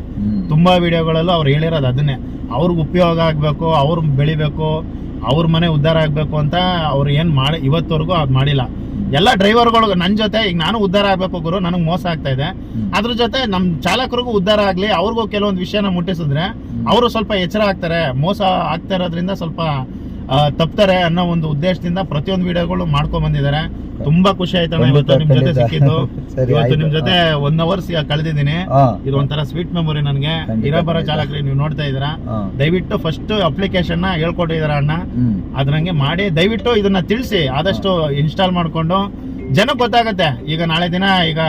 ತುಂಬಾ ವಿಡಿಯೋಗಳಲ್ಲೂ ಅವ್ರು ಹೇಳಿರೋದು ಅದನ್ನೇ. ಅವ್ರಿಗೆ ಉಪಯೋಗ ಆಗ್ಬೇಕು, ಅವ್ರು ಬೆಳಿಬೇಕು, ಅವ್ರ ಮನೆ ಉದ್ಧಾರ ಆಗ್ಬೇಕು ಅಂತ ಅವ್ರು ಏನ್ ಇವತ್ತವರೆಗೂ ಅದ್ ಮಾಡಿಲ್ಲ. ಎಲ್ಲ ಡ್ರೈವರ್ಗಳು ನನ್ನ ಜೊತೆ, ಈಗ ನಾನು ಉದ್ಧಾರ ಆಗ್ಬೇಕು ಗುರು, ನನಗೆ ಮೋಸ ಆಗ್ತಾ ಇದೆ, ಅದ್ರ ಜೊತೆ ನಮ್ ಚಾಲಕರಿಗೂ ಉದ್ಧಾರ ಆಗ್ಲಿ, ಅವ್ರಿಗೂ ಕೆಲವೊಂದು ವಿಷಯನ ಮುಟ್ಟಿಸಿದ್ರೆ ಅವರು ಸ್ವಲ್ಪ ಎಚ್ಚರ ಆಗ್ತಾರೆ. ಮೋಸ ಆಗ್ತಾ ಇರೋದ್ರಿಂದ ಸ್ವಲ್ಪ ತಪ್ತಾರೆ ಅನ್ನೋ ಒಂದು ಉದ್ದೇಶದಿಂದ ಪ್ರತಿಯೊಂದು ವಿಡಿಯೋಗಳು ಮಾಡ್ಕೊಂಡ್ ಬಂದಿದ್ದಾರೆ. ತುಂಬಾ ಖುಷಿ ಆಯ್ತಣ್ಣ ಇವತ್ತು ನಿಮ್ ಜೊತೆ ಸಿಕ್ಕಿದ್ದು. ಇವತ್ತು ನಿಮ್ ಜೊತೆ 1 hour ಕಳೆದಿದ್ದೀನಿ. ಇದು ಒಂಥರ ಸ್ವೀಟ್ ಮೆಮೊರಿ ನನ್ಗೆ. ಇರಬರ ಚಾಲಕರಿಗೆ ನೀವು ನೋಡ್ತಾ ಇದ್ದೀರಾ, ದಯವಿಟ್ಟು ಫಸ್ಟ್ ಅಪ್ಲಿಕೇಶನ್ ಹೇಳ್ಕೊಟ್ಟಿದಾರ ಅಣ್ಣ, ಅದ್ರಂಗೆ ಮಾಡಿ ದಯವಿಟ್ಟು ಇದನ್ನ ತಿಳಿಸಿ, ಆದಷ್ಟು ಇನ್ಸ್ಟಾಲ್ ಮಾಡ್ಕೊಂಡು ಜನಕ್ಕೆ ಗೊತ್ತಾಗತ್ತೆ. ಈಗ ನಾಳೆ ದಿನ ಈಗ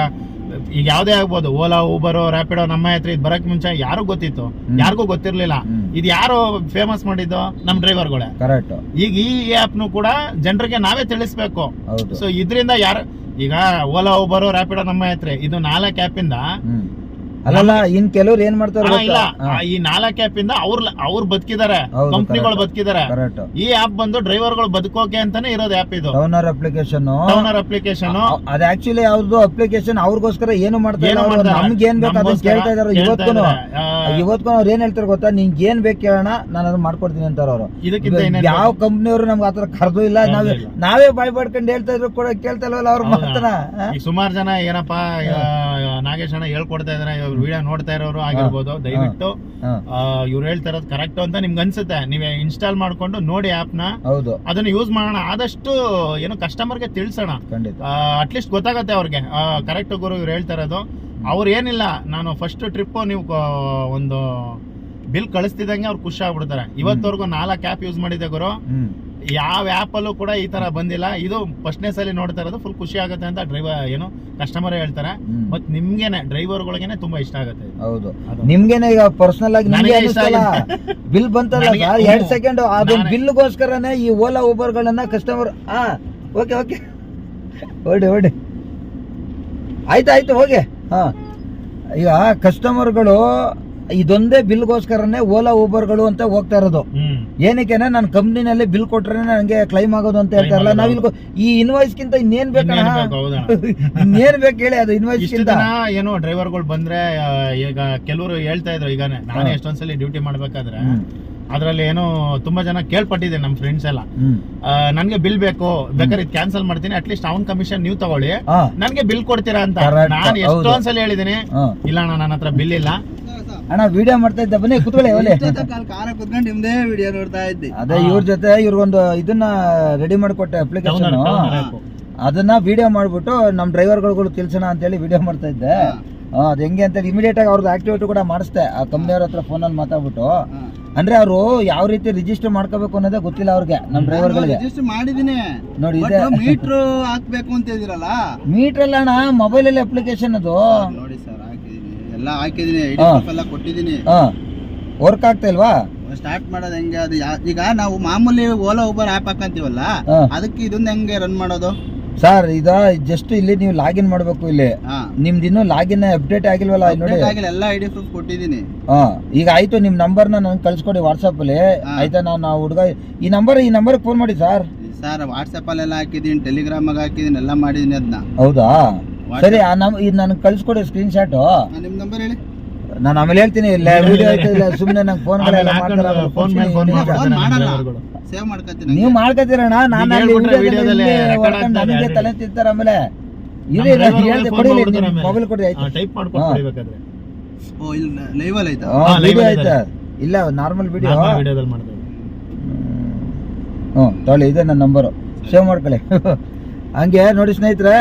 ಯಾವ್ದೇ ಆಗ್ಬೋದು, ಓಲಾ, ಊಬರ್, ರ್ಯಾಪಿಡೋ, ನಮ್ಮ ಹತ್ರ ಇದು ಬರಕ್ ಮುಂಚೆ ಯಾರು ಗೊತ್ತಿತ್ತು, ಯಾರಿಗೂ ಗೊತ್ತಿರ್ಲಿಲ್ಲ. ಇದು ಯಾರು ಫೇಮಸ್ ಮಾಡಿದ್ದು? ನಮ್ ಡ್ರೈವರ್ಗಳೇ. ಕರೆಕ್ಟ್. ಈಗ ಈ ಆಪ್ನು ಕೂಡ ಜನರಿಗೆ ನಾವೇ ತಿಳಿಸ್ಬೇಕು. ಹೌದು. ಸೊ ಇದರಿಂದ ಯಾರು ಈಗ ಓಲಾ, ಊಬರ್, ರ್ಯಾಪಿಡೋ, ನಮ್ಮ ಹತ್ರ ಇದು 4 ಆಪ್ ಇಂದ ಅಲ್ಲಲ್ಲ, ಇನ್ ಕೆಲವ್ರು ಏನ್ ಮಾಡ್ತಾರೆ ಇಲ್ಲ, ಈ 4 ಆಪ್ ಇಂದ ಅವ್ರು ಬದುಕಿದ್ದಾರೆ, ಕಂಪ್ನಿಗಳು ಬದುಕಿದ್ದಾರೆ. ಈ ಆಪ್ ಬಂದು ಡ್ರೈವರ್ಗಳು ಬದುಕೋಕೆ ಅಂತಾನೆ ಇರೋದು ಆಪ್. ಇದು ಟೌನರ್ ಅಪ್ಲಿಕೇಶನ್. ಅದು ಆಕ್ಚುಲಿ ಯಾವ್ದು ಅಪ್ಲಿಕೇಶನ್ ಅವ್ರಿಗೋಸ್ಕರ ಏನು ಮಾಡ್ತಾರೆ, ನಮ್ಗೆ ಏನ್ ಬೇಕು ಅದನ್ನ ಕೇಳ್ತಾ ಇದಾರೆ. ಇವತ್ತು ಅವ್ರು ಏನ್ ಹೇಳ್ತಾರೆ ಗೊತ್ತಾ, ನಿಂಗೆ ಏನ್ ಬೇಕು ಕೇಳೋಣ, ನಾನು ಅದನ್ನ ಮಾಡ್ಕೊಡ್ತೀನಿ ಅಂತಾರ ಅವರು. ಯಾವ ಕಂಪ್ನಿಯವರು ನಮ್ಗೆ ಆತರ ಕರೆದು ಇಲ್ಲ. ನಾವೇ ಬಾಯ್ ಪಡ್ಕೊಂಡು ಹೇಳ್ತಾ ಇದ್ರು ಕೂಡ ಕೇಳ್ತಾ ಇಲ್ವಲ್ಲ ಅವ್ರ ಮಾತನ. ಸುಮಾರು ಜನ ಏನಪ್ಪಾ ನಾಗೇಶ್ ಅಣ್ಣ ಹೇಳ್ಕೊಡ್ತಾ ಇದಾರೆ, ವಿಡಿಯೋ ನೋಡ್ತಾ ಇರೋರು ಆಗಿರ್ಬೋದು, ದಯವಿಟ್ಟು ಇವ್ರು ಹೇಳ್ತಾ ಇರೋದು ಕರೆಕ್ಟ್ ಅಂತ ನಿಮ್ಗೆ ಅನ್ಸುತ್ತೆ, ನೀವೇ ಇನ್ಸ್ಟಾಲ್ ಮಾಡ್ಕೊಂಡು ನೋಡಿ ಆಪ್ ನ. ಹೌದು, ಅದನ್ನ ಯೂಸ್ ಮಾಡೋಣ. ಆದಷ್ಟು ಏನು ಕಸ್ಟಮರ್ಗೆ ತಿಳಿಸೋಣ, ಅಟ್ಲೀಸ್ಟ್ ಗೊತ್ತಾಗತ್ತೆ ಅವ್ರಿಗೆ ಕರೆಕ್ಟ್ ಗುರು ಇವ್ರು ಹೇಳ್ತಾ ಇರೋದು. ಅವ್ರು ಏನಿಲ್ಲ, ನಾನು ಫಸ್ಟ್ ಟ್ರಿಪ್ ನೀವು ಒಂದು ಬಿಲ್ ಕಳಿಸ್ತಿದಂಗೆ ಅವ್ರು ಖುಷಿ ಆಗ್ಬಿಡ್ತಾರೆ. ಇವತ್ತವರೆಗೂ 4 ಆಪ್ ಯೂಸ್ ಮಾಡಿದೆ ಗುರು, ಯಾವ ಆಪ್ ಅಲ್ಲೂ ಕೂಡ ಈ ತರ ಬಂದಿಲ್ಲ. ಇದು ಫಸ್ಟ್ನೇ ಸಲ ನೋಡ್ತಾ ಇರೋದು, ಫುಲ್ ಖುಷಿ ಆಗುತ್ತೆ ಅಂತ ಡ್ರೈವರ್ ಏನು ಕಸ್ಟಮರ್ ಹೇಳ್ತಾರೆ. ಮತ್ ನಿಮ್ಗೇನೆ ಡ್ರೈವರ್ಗಳಿಗೇನೆ ತುಂಬಾ ಇಷ್ಟ ಆಗುತ್ತೆ. ಹೌದು, ನಿಮ್ಗೇನೆ ಈಗ ಪರ್ಸನಲ್ ಆಗಿ ಬಿಲ್ ಬಂತಲ್ಲ 2 ಸೆಕೆಂಡ್, ಅದೊಂದು ಬಿಲ್ಗೋಸ್ಕರನೇ ಈ ಓಲಾ ಊಬರ್ ಗಳನ್ನ ಕಸ್ಟಮರ್ ಓಕೆ ಓಕೆ ಓಡಿ ಆಯ್ತು ಹೋಗಿ. ಈಗ ಕಸ್ಟಮರ್ಗಳು ಇದೊಂದೇ ಬಿಲ್ಗೋಸ್ಕರನೇ ಓಲಾ ಊಬರ್ಗಳು ಅಂತ ಹೋಗ್ತಾ ಇರೋದು. ಏನಕ್ಕೆನೆ ನನ್ನ ಕಂಪ್ನಿನಲ್ಲಿ ಬಿಲ್ ಕೊಟ್ರೆ ನನಗೆ ಕ್ಲೈಮ್ ಆಗೋದು ಅಂತ ಹೇಳ್ತಾರಲ್ಲ. ನಾವ್ ಈ ಇನ್ವಾಯ್ಸ್ ಗಿಂತ ಇನ್ನೇನ್ ಬೇಕಣ್ಣ, ಇನ್ನೇನ್ ಬೇಕು ಹೇಳಿ. ಅದು ಇನ್ವಾಯ್ಸ್ ಗಿಂತ ಏನು ಡ್ರೈವರ್ಗಳು ಬಂದ್ರೆ ಈಗ ಕೆಲವರು ಹೇಳ್ತಾ ಇದ್ರು, ಈಗ ನಾನು ಎಷ್ಟೊಂದ್ಸಲಿ ಡ್ಯೂಟಿ ಮಾಡ್ಬೇಕಾದ್ರೆ ಅದ್ರಲ್ಲಿ ಏನೋ ತುಂಬಾ ಜನ ಕೇಳ್ಪಟ್ಟಿದೆ ನಮ್ ಫ್ರೆಂಡ್ಸ್ ಎಲ್ಲ, ನನ್ಗೆ ಬಿಲ್ ಬೇಕು, ಬೇಕಾದ್ರೆ ಕ್ಯಾನ್ಸಲ್ ಮಾಡ್ತೀನಿ, ಅಟ್ಲೀಸ್ಟ್ ಅವ್ನ್ ಕಮಿಷನ್ ನೀವು ತಗೊಳ್ಳಿ, ನನ್ಗೆ ಬಿಲ್ ಕೊಡ್ತೀರಾ ಅಂತ. ನಾನು ಎಷ್ಟೊಂದ್ಸಲಿ ಹೇಳಿದೀನಿ, ಇಲ್ಲ ಅಣ್ಣ ನನ್ನ ಹತ್ರ ಬಿಲ್ ಇಲ್ಲ ಅಣ್ಣ, ವಿಡಿಯೋ ಮಾಡ್ತಾ ಇದ್ದ, ಬನ್ನಿ ಕುತ್ಕೊಳ್ಳಿ. ಕುತ್ಕೊಂಡು ನಿಮ್ದೇ ವಿಡಿಯೋ ನೋಡ್ತಾ ಇದ್ದೆ. ಅದೇ ಇವ್ರ ಜೊತೆ ಇವ್ರಿಗೊಂದು ಇದನ್ನ ರೆಡಿ ಮಾಡಿಕೊಟ್ಟೆ ಅಪ್ಲಿಕೇಶನ್, ಅದನ್ನ ವಿಡಿಯೋ ಮಾಡ್ಬಿಟ್ಟು ನಮ್ ಡ್ರೈವರ್ಗಳು ತಿಳ್ಸೋಣ ಅಂತ ಹೇಳಿ ವಿಡಿಯೋ ಮಾಡ್ತಾ ಇದ್ದೆ. ಅದ್ ಹೆಂಗೆ ಅಂತ ಇಮಿಡಿಯೇಟ್ ಆಗಿ ಅವ್ರದ್ದು ಆಕ್ಟಿವಿಟಿ ಕೂಡ ಮಾಡಿಸ್ದೆ ಆ ಕಂಪ್ನಿಯವ್ರ ಹತ್ರ ಫೋನಲ್ಲಿ ಮಾತಾಡ್ಬಿಟ್ಟು. ಅಂದ್ರೆ ಅವರು ಯಾವ ರೀತಿ ರಿಜಿಸ್ಟರ್ ಮಾಡ್ಕೋಬೇಕು ಅನ್ನೋದೇ ಗೊತ್ತಿಲ್ಲ ಅವ್ರಿಗೆ, ನಮ್ ಡ್ರೈವರ್ಗಳಿಗೆ. ರಿಜಿಸ್ಟರ್ ಮಾಡಿದೀನಿ ನೋಡಿ, ಮೀಟರ್ ಹಾಕ್ಬೇಕು ಅಂತ ಇದೀರಲ್ಲ, ಮೀಟರ್ ಅಲ್ಲ ಅಣ್ಣ, ಮೊಬೈಲ್ ಅಲ್ಲಿ ಅಪ್ಲಿಕೇಶನ್ ಅದು. ನೋಡಿ ಸರ್, ಎಲ್ಲ ಹಾಕಿದೀನಿ, ಎಲ್ಲ ಕೊಟ್ಟಿದೀನಿ. ವರ್ಕ್ ಆಗ್ತಾ ಇಲ್ವಾ? ಸ್ಟಾರ್ಟ್ ಮಾಡೋದು ಹೆಂಗೆ ಅದು? ಈಗ ನಾವು ಮಾಮೂಲಿ ಓಲಾ ಊಬರ್ ಆಪ್ ಹಾಕಂತೀವಲ್ಲ, ಅದಕ್ಕೆ ಇದನ್ನ ಹೆಂಗೆ ರನ್ ಮಾಡೋದು ಸರ್? ಜಸ್ಟ್ ಇಲ್ಲಿ ನೀವು ಲಾಗಿನ್ ಮಾಡ್ಬೇಕು. ಇಲ್ಲಿ ನಿಮ್ದು ಇನ್ನೂ ಲಾಗಿನ್ ಅಪ್ಡೇಟ್ ಆಗಿಲ್ವಲ್ಲ, ನೋಡಿ ಎಲ್ಲ ಐಡಿ ಪ್ರೂಫ್ ಕೊಟ್ಟಿದ್ದೀನಿ. ಈಗ ಆಯ್ತು, ನಿಮ್ ನಂಬರ್ ನಂಗೆ ಕಳ್ಸ್ಕೊಡಿ ವಾಟ್ಸ್ಆಪ್ ಅಲ್ಲಿ, ಆಯ್ತಾ? ನಾನು ಹುಡುಗ ಈ ನಂಬರ್ ಫೋನ್ ಮಾಡಿ ಸರ್. ವಾಟ್ಸ್ಆಪ್ ಅಲ್ಲೆಲ್ಲ ಹಾಕಿದೀನಿ, ಟೆಲಿಗ್ರಾಮ್ ಹಾಕಿದೀನಿ, ಎಲ್ಲ ಮಾಡಿದೀನಿ ಅದನ್ನ. ಹೌದಾ? ಸರಿ, ಇದು ನನಗೆ ಕಳ್ಸ್ಕೊಡಿ ಸ್ಕ್ರೀನ್ ಶಾಟ್. ನಿಮ್ ನಂಬರ್ ಹೇಳಿ, ನಾನು ಆಮೇಲೆ ಹೇಳ್ತೀನಿ. ವಿಡಿಯೋ ಆಯ್ತು, ಸುಮ್ಮನೆ ನಂಗೆ ಫೋನ್ ಸೇವ್ ಮಾಡ್ಕೊತೀನಿ. ನೀವು ಮಾಡ್ಕೊತೀರಣ್ಣ, ನನಗೆ ತಲೆ ತಿಂತಾರ. ಆಮೇಲೆ ಮೊಬೈಲ್ ಕೊಡಿ, ವಿಡಿಯೋ ಆಯ್ತಾ? ಇಲ್ಲ, ನಾರ್ಮಲ್ ವಿಡಿಯೋ. ತೊಗೊಳ್ಳಿ, ಇದೆ ನನ್ನ ನಂಬರು, ಸೇವ್ ಮಾಡ್ಕೊಳ್ಳಿ. ಹಂಗೆ ನೋಡಿ ಸ್ನೇಹಿತರೆ,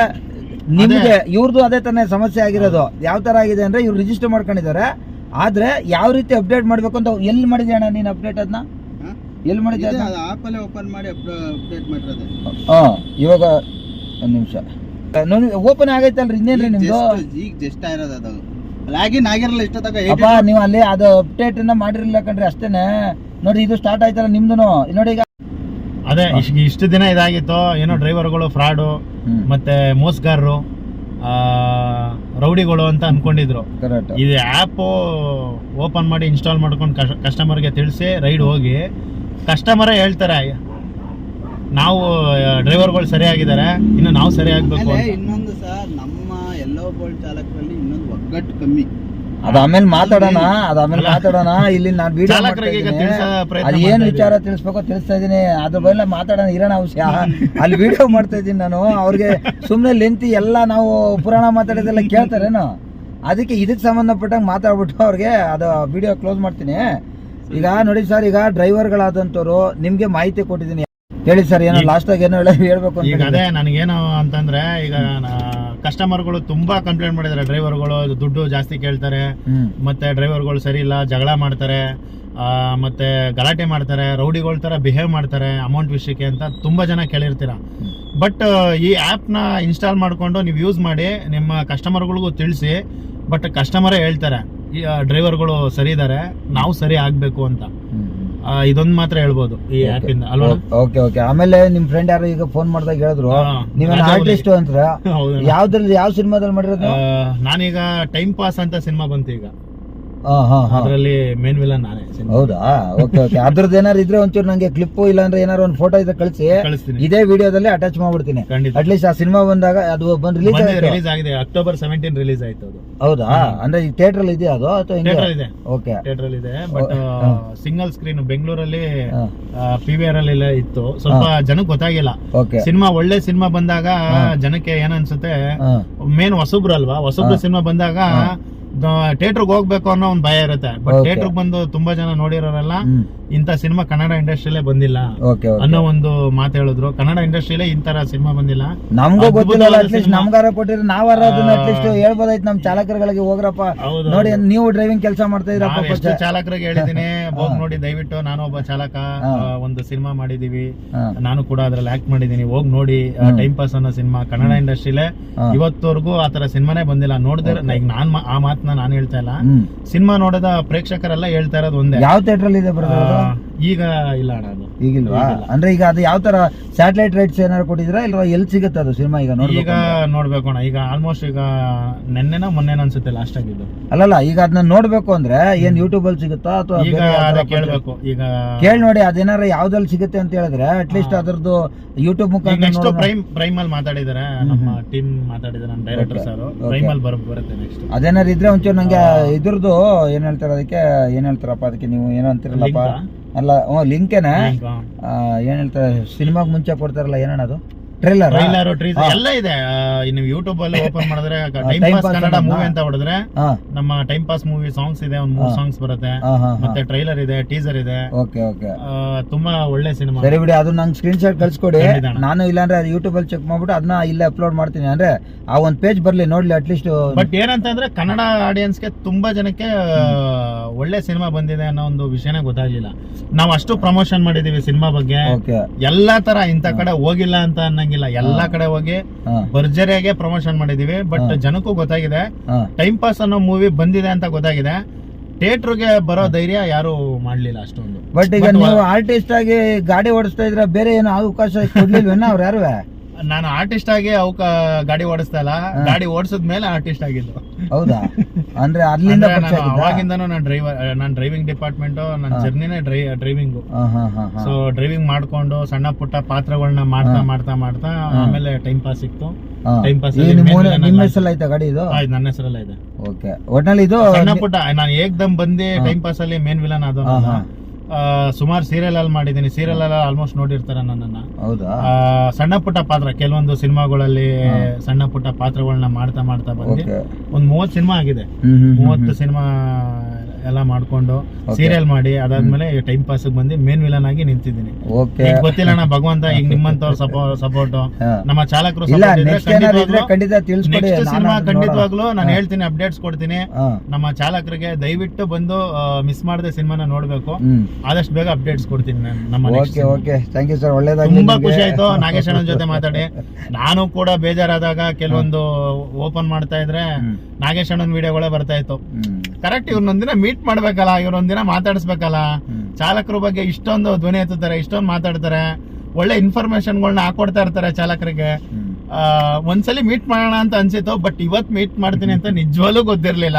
ನಿಮ್ಗೆ ಇವ್ರದ್ದು ಅದೇ ತಾನೇ ಸಮಸ್ಯೆ ಆಗಿರೋದು. ಯಾವ ತರ ಆಗಿದೆ ಅಂದ್ರೆ, ಇವ್ರು ರಿಜಿಸ್ಟರ್ ಮಾಡ್ಕೊಂಡಿದ್ದಾರೆ, ಆದ್ರೆ ಯಾವ ರೀತಿ ಅಪ್ಡೇಟ್ ಮಾಡ್ಬೇಕು ಅಂತ. ಎಲ್ಲಿ ಮಾಡಿದ್ಯಾ ಅಣ್ಣ ನೀನ್ ಅಪ್ಡೇಟ್? ಅದನ್ನ ಎಲ್ಲಿ ಮಾಡಿದ್ಯಾ? ಓಪನ್ ಮಾಡಿ ಅಪ್ಡೇಟ್ ಮಾಡಿರೋದು. ಇವಾಗ ಒಂದ್ ನಿಮಿಷ ಓಪನ್ ಆಗೈತಲ್ರಿ, ಇನ್ನೇನ್ರಿ ನಿಮ್ದು? ಈಗ ಜಸ್ಟ್ ಆಗಿರೋದು, ಅದು ಲಾಗಿನ್ ಆಗಿರಲ್ಲ ಇಷ್ಟೊತ್ತಾಗ. ಅಪ್ಪ, ನೀವು ಅಲ್ಲಿ ಅದು ಅಪ್ಡೇಟ್ ಮಾಡಿರಲಿಲ್ಲ ಕಣ್ರಿ, ಅಷ್ಟೇನೆ. ನೋಡಿ, ಇದು ಸ್ಟಾರ್ಟ್ ಆಯ್ತಲ್ಲ ನಿಮ್ದು. ನೋಡಿ, ಈಗ ಅದೇ ಇಷ್ಟು ದಿನ ಇದಾಗಿತ್ತು, ಏನೋ ಡ್ರೈವರ್ಗಳು ಫ್ರಾಡು ಮತ್ತೆ ಮೋಸಗಾರರು, ರೌಡಿಗಳು ಅಂತ ಅನ್ಕೊಂಡಿದ್ರು. ಇದು ಆ್ಯಪ್ ಓಪನ್ ಮಾಡಿ ಇನ್ಸ್ಟಾಲ್ ಮಾಡ್ಕೊಂಡು ಕಸ್ಟಮರ್ಗೆ ತಿಳಿಸಿ ರೈಡ್ ಹೋಗಿ ಕಸ್ಟಮರೇ ಹೇಳ್ತಾರೆ, ನಾವು ಡ್ರೈವರ್ಗಳು ಸರಿಯಾಗಿದ್ದಾರೆ, ಇನ್ನು ನಾವು ಸರಿಯಾಗಬೇಕು. ಇನ್ನೊಂದು ಸರ್, ನಮ್ಮ ಎಲ್ಲೋ ಬೋಲ್ಟ್ ಚಾಲಕರಲ್ಲಿ ಇನ್ನೊಂದು ಒಗ್ಗಟ್ಟು ಕಮ್ಮಿ. ಅದಾದ್ಮೇಲೆ ಮಾತಾಡೋಣ. ಇಲ್ಲಿ ನಾನು ವಿಡಿಯೋ ಅದು ಏನ್ ವಿಚಾರ ತಿಳಿಸ್ಬೇಕೋ ತಿಳಿಸ್ತಾ ಇದೀನಿ, ಅದ್ರ ಬಗ್ಗೆ ಮಾತಾಡೋಣ, ಇರೋಣ ವಿಷಯ. ಅಲ್ಲಿ ವಿಡಿಯೋ ಮಾಡ್ತಾ ಇದೀನಿ ನಾನು. ಅವ್ರಿಗೆ ಸುಮ್ನೆ ಲೆಂತಿ ಎಲ್ಲ ನಾವು ಪುರಾಣ ಮಾತಾಡೋದೆಲ್ಲ ಕೇಳ್ತಾರೇನು, ಅದಕ್ಕೆ ಇದಕ್ಕೆ ಸಂಬಂಧಪಟ್ಟಂಗೆ ಮಾತಾಡ್ಬಿಟ್ಟು ಅವ್ರಿಗೆ ಅದು ವಿಡಿಯೋ ಕ್ಲೋಸ್ ಮಾಡ್ತೀನಿ. ಈಗ ನೋಡಿ ಸರ್, ಈಗ ಡ್ರೈವರ್ಗಳಾದಂಥವ್ರು ನಿಮ್ಗೆ ಮಾಹಿತಿ ಕೊಟ್ಟಿದ್ದೀನಿ. ಹೇಳಿ ಸರ್, ಏನೋ ಲಾಸ್ಟ್ ಆಗಿ ಏನೋ ಹೇಳ್ಬೇಕು. ಈಗ ಅದೇ ನನಗೇನು ಅಂತಂದ್ರೆ, ಈಗ ಕಸ್ಟಮರ್ಗಳು ತುಂಬಾ ಕಂಪ್ಲೇಂಟ್ ಮಾಡಿದ್ದಾರೆ, ಡ್ರೈವರ್ಗಳು ದುಡ್ಡು ಜಾಸ್ತಿ ಕೇಳ್ತಾರೆ, ಮತ್ತೆ ಡ್ರೈವರ್ಗಳು ಸರಿ ಇಲ್ಲ, ಜಗಳ ಮಾಡ್ತಾರೆ, ಮತ್ತೆ ಗಲಾಟೆ ಮಾಡ್ತಾರೆ, ರೌಡಿಗಳ ತರ ಬಿಹೇವ್ ಮಾಡ್ತಾರೆ ಅಮೌಂಟ್ ವಿಷಯಕ್ಕೆ ಅಂತ ತುಂಬಾ ಜನ ಕೇಳಿರ್ತೀರ. ಬಟ್ ಈ ಆ್ಯಪ್ ನ ಇನ್ಸ್ಟಾಲ್ ಮಾಡ್ಕೊಂಡು ನೀವು ಯೂಸ್ ಮಾಡಿ, ನಿಮ್ಮ ಕಸ್ಟಮರ್ಗಳಿಗೂ ತಿಳಿಸಿ. ಬಟ್ ಕಸ್ಟಮರೇ ಹೇಳ್ತಾರೆ ಈ ಡ್ರೈವರ್ಗಳು ಸರಿ ಇದಾರೆ, ನಾವು ಸರಿ ಆಗ್ಬೇಕು ಅಂತ. ಇದೊಂದು ಮಾತ್ರ ಹೇಳ್ಬೋದು ಈ ಆ್ಯಪ್ ಇಂದ ಅಲ್ವಾ. Okay okay. ಆಮೇಲೆ ನಿಮ್ ಫ್ರೆಂಡ್ ಯಾರು ಈಗ ಫೋನ್ ಮಾಡಿದಾಗ ಹೇಳಿದ್ರು ನೀವೇನು ಆರ್ಟಿಸ್ಟ್ ಅಂತ, ಯಾವ್ದ್ರಲ್ಲಿ ಯಾವ ಸಿನಿಮಾದಲ್ಲಿ ಮಾಡಿರೋದು? ನಾನೀಗ ಟೈಮ್ ಪಾಸ್ ಅಂತ ಸಿನಿಮಾ ಬಂತು ಈಗ, ಅದರಲ್ಲಿ ಮೇನ್ ವಿಲನ್ ನಾನೇ. ಹೌದಾ? Okay okay. ಅದ್ರದ್ದು ಏನಾರು ಇದ್ರೆ ಒಂಚೂರು ನಂಗೆ ಕ್ಲಿಪ್ ಇಲ್ಲ ಅಂದ್ರೆ ಏನಾರು ಒಂದು ಫೋಟೋ ಇದ್ರೆ ಕಳಿಸ್ತೀನಿ, ಇದೇ ವಿಡಿಯೋದಲ್ಲಿ ಅಟ್ಯಾಚ್ ಮಾಡ್ಬಿಡ್ತೀನಿ. ಅಟ್ಲೀಸ್ಟ್ ಆ ಸಿನಿಮಾ ಬಂದಾಗ ಅದು ರಿಲೀಸ್ ಆಗಿದೆ, ಅಕ್ಟೋಬರ್ 17 ರಿಲೀಸ್ ಆಯ್ತು ಅದು. ಹೌದಾ? ಅಂದ್ರೆ ಈ ಥಿಯೇಟರ್ ಅಲ್ಲಿ ಇದೆಯಾ ಅದು ಅಥವಾ ಥಿಯೇಟರ್ ಇದೆ? ಓಕೆ, ಥಿಯೇಟರ್ ಇದೆ. ಬಟ್ ಸಿಂಗಲ್ ಸ್ಕ್ರೀನ್ ಬೆಂಗಳೂರಲ್ಲಿ PVR ಅಲ್ಲಿ ಇತ್ತು, ಸ್ವಲ್ಪ ಜನಕ್ಕೆ ಗೊತ್ತಾಗಿಲ್ಲ. ಸಿನಿಮಾ ಒಳ್ಳೆ ಸಿನಿಮಾ ಬಂದಾಗ ಜನಕ್ಕೆ ಏನನ್ಸುತ್ತೆ, ಮೇನ್ ಹೊಸಬ್ರು ಅಲ್ವಾ, ಹೊಸಬ್ರು ಸಿನಿಮಾ ಬಂದಾಗ ಥಿಯೇಟರ್ಗೆ ಹೋಗ್ಬೇಕು ಅನ್ನೋ ಒಂದು ಭಯ ಇರುತ್ತೆ. ಬಟ್ ಥಿಯೇಟರ್ಗೆ ಬಂದು ತುಂಬಾ ಜನ ನೋಡಿರೋರೆಲ್ಲ ಇಂಥ ಸಿನಿಮಾ ಕನ್ನಡ ಇಂಡಸ್ಟ್ರಿಯಲ್ಲೇ ಬಂದಿಲ್ಲ ಅನ್ನೋ ಒಂದು ಮಾತು ಹೇಳಿದ್ರು. ಕನ್ನಡ ಇಂಡಸ್ಟ್ರಿಯಲ್ಲೇ ಇಂತರ ಸಿನಿಮಾ ಬಂದಿಲ್ಲ, ನಮಗೂ ಗೊತ್ತಿಲ್ಲ. ಅಟ್ಲೀಸ್ಟ್ ನಮ್ಗಾರ ಕೊಟ್ಟಿರೋ ನಾವಾರ ಅದನ್ನ ಅಟ್ಲೀಸ್ಟ್ ಹೇಳ್ಬೋದಾಯ್ತು ನಮ್ ಚಾಲಕರುಗಳಿಗೆ, ಹೋಗ್ರಪ್ಪ ನೋಡಿ ನೀವು ಡ್ರೈವಿಂಗ್ ಕೆಲಸ ಮಾಡ್ತಾ ಇದ್ರಪ್ಪ. ಎಷ್ಟು ಚಾಲಕರಿಗೆ ಹೇಳಿದೀನಿ, ಹೋಗ್ ನೋಡಿ ದಯವಿಟ್ಟು, ನಾನು ಒಬ್ಬ ಚಾಲಕ, ಒಂದು ಸಿನಿಮಾ ಮಾಡಿದೀವಿ, ನಾನು ಕೂಡ ಅದ್ರಲ್ಲಿ ಆಕ್ಟ್ ಮಾಡಿದೀನಿ, ಹೋಗ್ ನೋಡಿ. ಟೈಮ್ ಪಾಸ್ ಅನ್ನೋ ಸಿನಿಮಾ ಕನ್ನಡ ಇಂಡಸ್ಟ್ರಿಲೇ ಇವತ್ತವರೆಗೂ ಆತರ ಸಿನಿಮಾನೇ ಬಂದಿಲ್ಲ. ನೋಡಿದ್ರೆ ಈಗ ನಾನ್ ಆ ಮಾತನ್ನ ನಾನು ಹೇಳ್ತಾ ಇಲ್ಲ, ಸಿನಿಮಾ ನೋಡದ ಪ್ರೇಕ್ಷಕರೆಲ್ಲ ಹೇಳ್ತಾ ಇರೋದು ಒಂದೇ. ಯಾವ ಥಿಯೇಟರ್ ಅಲ್ಲಿ ಇದೆ ಈಗ ಇಲ್ಲ ಅಣ್ಣ, ಅದು ಈಗಿಲ್ವಾ? ಅಂದ್ರೆ ಈಗ ಅದು ಯಾವ ತರ ಸ್ಯಾಟಲೈಟ್ ರೈಟ್ಸ್ ಏನಾರು ಕೊಟ್ಟಿದ್ರಾ ಇಲ್ಲ ಎಲ್ಲಿ ಸಿಗುತ್ತೆ ಅದು ಸಿನಿಮಾ? ಈಗ ನೋಡ್ಬೇಕು ಅಣ್ಣ, ಈಗ ಆಲ್ಮೋಸ್ಟ್ ಈಗ ನೆನ್ನೆನ ಮೊನ್ನೆನ ಅನ್ಸುತ್ತೆ ಲಾಸ್ಟ್ ಆಗಿದ್ದು. ಅಲ್ಲಲ್ಲ, ಈಗ ಅದನ್ನ ನೋಡ್ಬೇಕು ಅಂದ್ರೆ ಏನ್ ಯೂಟ್ಯೂಬ್ ಅಲ್ಲಿ ಸಿಗುತ್ತಾ ಅಥವಾ ಕೇಳ್ಬೇಕು? ಈಗ ಕೇಳಿ ನೋಡಿ, ಅದೇನಾರ ಯಾವ್ದಲ್ಲಿ ಸಿಗುತ್ತೆ ಅಂತ ಹೇಳಿದ್ರೆ ಅಟ್ಲೀಸ್ಟ್ ಅದರದ್ದು ಯೂಟ್ಯೂಬ್ ಮುಖಾಂತರ ಪ್ರೈಮ್ ಅಲ್ಲಿ ಮಾತಾಡಿದಾರೆ, ನಮ್ಮ ಟೀಮ್ ಮಾತಾಡಿದಾರೆ, ನಮ್ಮ ಡೈರೆಕ್ಟರ್ ಸರ್ ಪ್ರೈಮ್ ಅಲ್ಲಿ ಬರುತ್ತೆ ನೆಕ್ಸ್ಟ್. ಅದೇನಾರು ಇದ್ರೆ ಒಂಚೂರು ನಂಗೆ ಇದ್ರದ್ದು ಏನ್ ಹೇಳ್ತಾರೆ, ಅದಕ್ಕೆ ಏನ್ ಹೇಳ್ತಾರಪ್ಪ ಅದಕ್ಕೆ, ನೀವು ಏನೋ ಅಂತಿರಲ್ಲಪ್ಪ, ಅಲ್ಲ ಲಿಂಕೇನ ಏನ್ ಹೇಳ್ತಾರೆ, ಸಿನಿಮಾಗ್ ಮುಂಚೆ ಕೊಡ್ತಾರಲ್ಲ ಏನಣ್ಣ ಅದು, ಟ್ರೈಲರ್ ಎಲ್ಲ ಇದೆ. ನೀವು ಯೂಟ್ಯೂಬ್ ಅಲ್ಲಿ ಓಪನ್ ಮಾಡಿದ್ರೆ ಟೈಮ್ ಪಾಸ್ ಕನ್ನಡ ಮೂವಿ ಅಂತ ಹೊಡೆದ್ರೆ ನಮ್ಮ ಟೈಮ್ ಪಾಸ್ ಮೂವಿ ಸಾಂಗ್ಸ್ ಇದೆ, ಒಂದು 3 ಸಾಂಗ್ಸ್ ಬರುತ್ತೆ, ಮತ್ತೆ ಟ್ರೈಲರ್ ಇದೆ, ಟೀಸರ್ ಇದೆ. ತುಂಬಾ ಒಳ್ಳೆ ಸಿನಿಮಾ. ಸರಿ ಬಿಡಿ, ಅದು ನಂಗೆ ಸ್ಕ್ರೀನ್ ಶಾಟ್ ಕಳ್ಸಿಕೊಡಿ, ನಾನು ಇಲ್ಲಾಂದ್ರೆ ಅದು ಯೂಟ್ಯೂಬ್ ಅಲ್ಲಿ ಚೆಕ್ ಮಾಡ್ಬಿಟ್ಟು ಅದನ್ನ ಇಲ್ಲೇ ಅಪ್ಲೋಡ್ ಮಾಡ್ತೀನಿ. ಅಂದ್ರೆ ಆ ಒಂದ್ ಪೇಜ್ ಬರ್ಲಿ ನೋಡ್ಲಿ ಅಟ್ಲೀಸ್ಟ್. ಬಟ್ ಏನಂತಂದ್ರೆ ಕನ್ನಡ ಆಡಿಯನ್ಸ್ಗೆ ತುಂಬಾ ಜನಕ್ಕೆ ಒಳ್ಳೆ ಸಿನಿಮಾ ಬಂದಿದೆ ಅನ್ನೋ ಒಂದು ವಿಷಯನೇ ಗೊತ್ತಾಗಿಲ್ಲ. ನಾವು ಅಷ್ಟು ಪ್ರಮೋಷನ್ ಮಾಡಿದೀವಿ ಸಿನಿಮಾ ಬಗ್ಗೆ, ಎಲ್ಲಾ ತರ ಇಂತ ಕಡೆ ಹೋಗಿಲ್ಲ ಅಂತ ಅನ್ನಂಗಿಲ್ಲ, ಎಲ್ಲಾ ಕಡೆ ಹೋಗಿ ಭರ್ಜರಿಯಾಗಿ ಪ್ರಮೋಷನ್ ಮಾಡಿದೀವಿ. ಬಟ್ ಜನಕ್ಕೂ ಗೊತ್ತಾಗಿದೆ ಟೈಮ್ ಪಾಸ್ ಅನ್ನೋ ಮೂವಿ ಬಂದಿದೆ ಅಂತ ಗೊತ್ತಾಗಿದೆ. ಥಿಯೇಟರ್ಗೆ ಬರೋ ಧೈರ್ಯ ಯಾರು ಮಾಡ್ಲಿಲ್ಲ ಅಷ್ಟೊಂದು. ಬಟ್ ಈಗ ನೀವು ಆರ್ಟಿಸ್ಟ್ ಆಗಿ ಗಾಡಿ ಓಡಿಸ್ತಾ ಇದ್ರೆ ಬೇರೆ ಏನೋ ಅವಕಾಶ ಕೊಡ್ಲಿಲ್ವೇನ ಅವ್ರು ಯಾರು? ನಾನು ಆರ್ಟಿಸ್ಟ್ ಆಗಿ ಗಾಡಿ ಓಡಿಸ್ತಾ ಇಲ್ಲ, ಗಾಡಿ ಓಡಿಸಿದ ಮೇಲೆ ಆರ್ಟಿಸ್ಟ್ ಆಗಿದ್ದು. ಹೌದಾ? ಅಂದ್ರೆ ಅಲ್ಲಿಂದ ಅವಾಗಿಂದನೂ ನಾನು ಡ್ರೈವಿಂಗ್ ಡಿಪಾರ್ಟ್ಮೆಂಟ್, ನನ್ನ ಜರ್ನಿನೇ ಡ್ರೈವಿಂಗ್. ಸೊ ಡ್ರೈವಿಂಗ್ ಮಾಡ್ಕೊಂಡು ಸಣ್ಣ ಪುಟ್ಟ ಪಾತ್ರಗಳನ್ನ ಮಾಡ್ತಾ ಆಮೇಲೆ ಟೈಮ್ ಪಾಸ್ ಸಿಕ್ತು. ಟೈಮ್ ಪಾಸ್ ನಿಮ್ಮ ಹೆಸರಲ್ಲಿ ಆಯ್ತಾ ಗಾಡಿ? ಇದು ನನ್ನ ಹೆಸರಲ್ಲ ಇದೆ. ಓಕೆ, ಒಟ್ನಲ್ಲಿ ಇದು ಸಣ್ಣ ಪುಟ್ಟ ನಾನು ಏಕ್ದಮ್ ಬಂದು ಟೈಮ್ ಪಾಸ್ ಅಲ್ಲಿ ಮೇನ್ ವಿಲನ್ ಆದ. ಸುಮಾರು ಸೀರಿಯಲ್ ಅಲ್ಲಿ ಮಾಡಿದೀನಿ, ಸೀರಿಯಲ್ ಅಲ್ಲಿ ಆಲ್ಮೋಸ್ಟ್ ನೋಡಿರ್ತಾರೆ ನನ್ನನ್ನ. ಸಣ್ಣ ಪುಟ್ಟ ಪಾತ್ರ, ಕೆಲವೊಂದು ಸಿನಿಮಾಗಳಲ್ಲಿ ಸಣ್ಣ ಪುಟ್ಟ ಪಾತ್ರಗಳನ್ನ ಮಾಡ್ತಾ ಬಂದು ಒಂದ್ 30 ಸಿನಿಮಾ ಆಗಿದೆ. 30 ಸಿನಿಮಾ ಎಲ್ಲ ಮಾಡ್ಕೊಂಡು ಸೀರಿಯಲ್ ಮಾಡಿ ಅದಾದ್ಮೇಲೆ ಟೈಮ್ ಪಾಸ್ ಬಂದು ಮೇನ್ ವಿಲನ್ ಆಗಿ ನಿಂತಿದ್ದೀನಿ. ಗೊತ್ತಿಲ್ಲ ಅಣ್ಣ, ಭಗವಂತ ಈಗ ನಿಮ್ಮಂತವ್ರ ಸಪೋರ್ಟ್, ನಮ್ಮ ಚಾಲಕರು ಸಿನಿಮಾ ಖಂಡಿತವಾಗ್ಲೂ ನಾನು ಹೇಳ್ತೀನಿ, ಅಪ್ಡೇಟ್ಸ್ ಕೊಡ್ತೀನಿ. ನಮ್ಮ ಚಾಲಕರಿಗೆ ದಯವಿಟ್ಟು ಬಂದು ಮಿಸ್ ಮಾಡದೆ ಸಿನಿಮಾನ ನೋಡ್ಬೇಕು. ಆದಷ್ಟು ಬೇಗ ಅಪ್ಡೇಟ್ಸ್ ಕೊಡ್ತೀನಿ ನಮ್ಮ. ತುಂಬಾ ಖುಷಿ ಆಯ್ತು ನಾಗೇಶ್ ಅಣ್ಣನ ಜೊತೆ ಮಾತಾಡಿ. ನಾನು ಕೂಡ ಬೇಜಾರಾದಾಗ ಕೆಲವೊಂದು ಓಪನ್ ಮಾಡ್ತಾ ಇದ್ರೆ ನಾಗೇಶ್ ಅಣ್ಣನ ವಿಡಿಯೋಗಳೇ ಬರ್ತಾ ಇತ್ತು. ಕರೆಕ್ಟ್, ಇವ್ರನ್ನೊಂದಿನ ಮೀಟ್ ಮಾಡ್ಬೇಕಲ್ಲ, ಇವ್ರೊಂದಿನ ಮಾತಾಡಿಸ್ಬೇಕಲ್ಲ. ಚಾಲಕರ ಬಗ್ಗೆ ಇಷ್ಟೊಂದು ಧ್ವನಿ ಎತ್ತುತ್ತಾರೆ, ಇಷ್ಟೊಂದು ಮಾತಾಡ್ತಾರೆ, ಒಳ್ಳೆ ಇನ್ಫಾರ್ಮೇಶನ್ಗಳನ್ನ ಹಾಕೊಡ್ತಾ ಇರ್ತಾರೆ ಚಾಲಕರಿಗೆ. ಒಂದ್ಸಲಿ ಮೀಟ್ ಮಾಡೋಣ ಅಂತ ಅನ್ಸಿತ್ತು, ಬಟ್ ಇವತ್ ಮೀಟ್ ಮಾಡ್ತೀನಿ ಅಂತ ನಿಜವಾಗ್ಲೂ ಗೊತ್ತಿರ್ಲಿಲ್ಲ.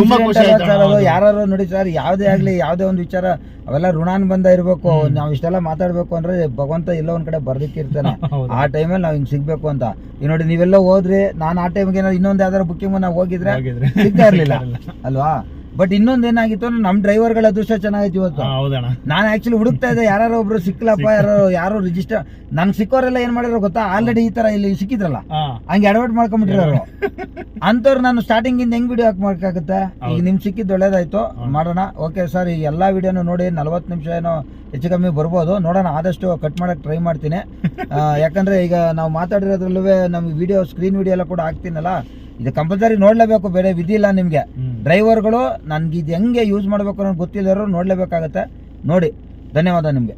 ತುಂಬಾ ಖುಷಿ ಆಯ್ತು. ಯಾರು ನೋಡಿ ಸರ್, ಯಾವ್ದೇ ಆಗ್ಲಿ ಯಾವ್ದೇ ಒಂದು ವಿಚಾರ ಅವೆಲ್ಲ ಋಣಾನುಬಂಧ ಇರ್ಬೇಕು. ನಾವ್ ಇಷ್ಟೆಲ್ಲ ಮಾತಾಡ್ಬೇಕು ಅಂದ್ರೆ ಭಗವಂತ ಎಲ್ಲೋ ಒಂದ್ ಕಡೆ ಬರ್ದಿಕ್ಕಿರ್ತಾನೆ, ಆ ಟೈಮಲ್ಲಿ ನಾವ್ ಹಿಂಗ್ ಸಿಗ್ಬೇಕು ಅಂತ. ಈಗ ನೋಡಿ ನೀವೆಲ್ಲ ಹೋದ್ರಿ, ನಾನು ಆ ಟೈಮ್ಗೆ ಇನ್ನೊಂದ್ ಯಾವ್ದಾರ ಬುಕ್ಕಿಂಗ್ ನಾವು ಹೋಗಿದ್ರೆ ಸಿಗ್ತಾ ಇರ್ಲಿಲ್ಲ ಅಲ್ವಾ? ಬಟ್ ಇನ್ನೊಂದ್ ಏನಾಗಿತ್ತು, ನಮ್ ಡ್ರೈವರ್ಗಳ ಅದೃಷ್ಟ ಚೆನ್ನಾಗಿತ್ತು ಇವತ್ತು. ನಾನು ಆಕ್ಚುಲಿ ಹುಡುಕ್ತಾ ಇದ್ದೆ, ಯಾರು ಒಬ್ರು ಸಿಕ್ಲಪ್ಪ, ಯಾರು ರಿಜಿಸ್ಟರ್ ನನ್ ಸಿಕ್ಕೋರೆಲ್ಲ ಏನ್ ಮಾಡಿರೋ ಗೊತ್ತಾ, ಆಲ್ರೆಡಿ ಈ ತರ ಇಲ್ಲಿ ಸಿಕ್ಕಿದ್ರಲ್ಲ ಹಂಗೆ ಅಡ್ವರ್ಟ್ ಮಾಡ್ಕೊಂಡ್ಬಿಟ್ಟಿರೋರು ಅಂತವ್ರು. ನಾನು ಸ್ಟಾರ್ಟಿಂಗ್ ಇಂದ ಹೆಂಗ್ ವಿಡಿಯೋ ಹಾಕಕ್ಕಾಗುತ್ತೆ? ಈಗ ನಿಮ್ ಸಿಕ್ಕಿದ್ದು ಒಳ್ಳೇದಾಯ್ತು, ಮಾಡೋಣ. ಓಕೆ ಸರ್, ಈ ಎಲ್ಲಾ ವಿಡಿಯೋನು ನೋಡಿ 40 ನಿಮಿಷ ಏನೋ ಹೆಚ್ಚು ಕಮ್ಮಿ ಬರ್ಬೋದು, ನೋಡೋಣ. ಆದಷ್ಟು ಕಟ್ ಮಾಡಕ್ ಟ್ರೈ ಮಾಡ್ತೀನಿ. ಯಾಕಂದ್ರೆ ಈಗ ನಾವು ಮಾತಾಡಿರೋದ್ರಲ್ಲೂ ನಮ್ಗೆ ವಿಡಿಯೋ ಸ್ಕ್ರೀನ್ ವಿಡಿಯೋ ಎಲ್ಲ ಕೂಡ ಹಾಕ್ತೀನಲ್ಲ, ಇದು ಕಂಪಲ್ಸರಿ ನೋಡ್ಲೇಬೇಕು, ಬೇರೆ ವಿಧಿ ಇಲ್ಲ ನಿಮ್ಗೆ. ಡ್ರೈವರ್ಗಳು ನನ್ಗೆ ಇದು ಹೆಂಗೆ ಯೂಸ್ ಮಾಡ್ಬೇಕು ಅನ್ನೋದು ಗೊತ್ತಿಲ್ಲರು ನೋಡ್ಲೇಬೇಕಾಗತ್ತೆ. ನೋಡಿ, ಧನ್ಯವಾದ ನಿಮ್ಗೆ.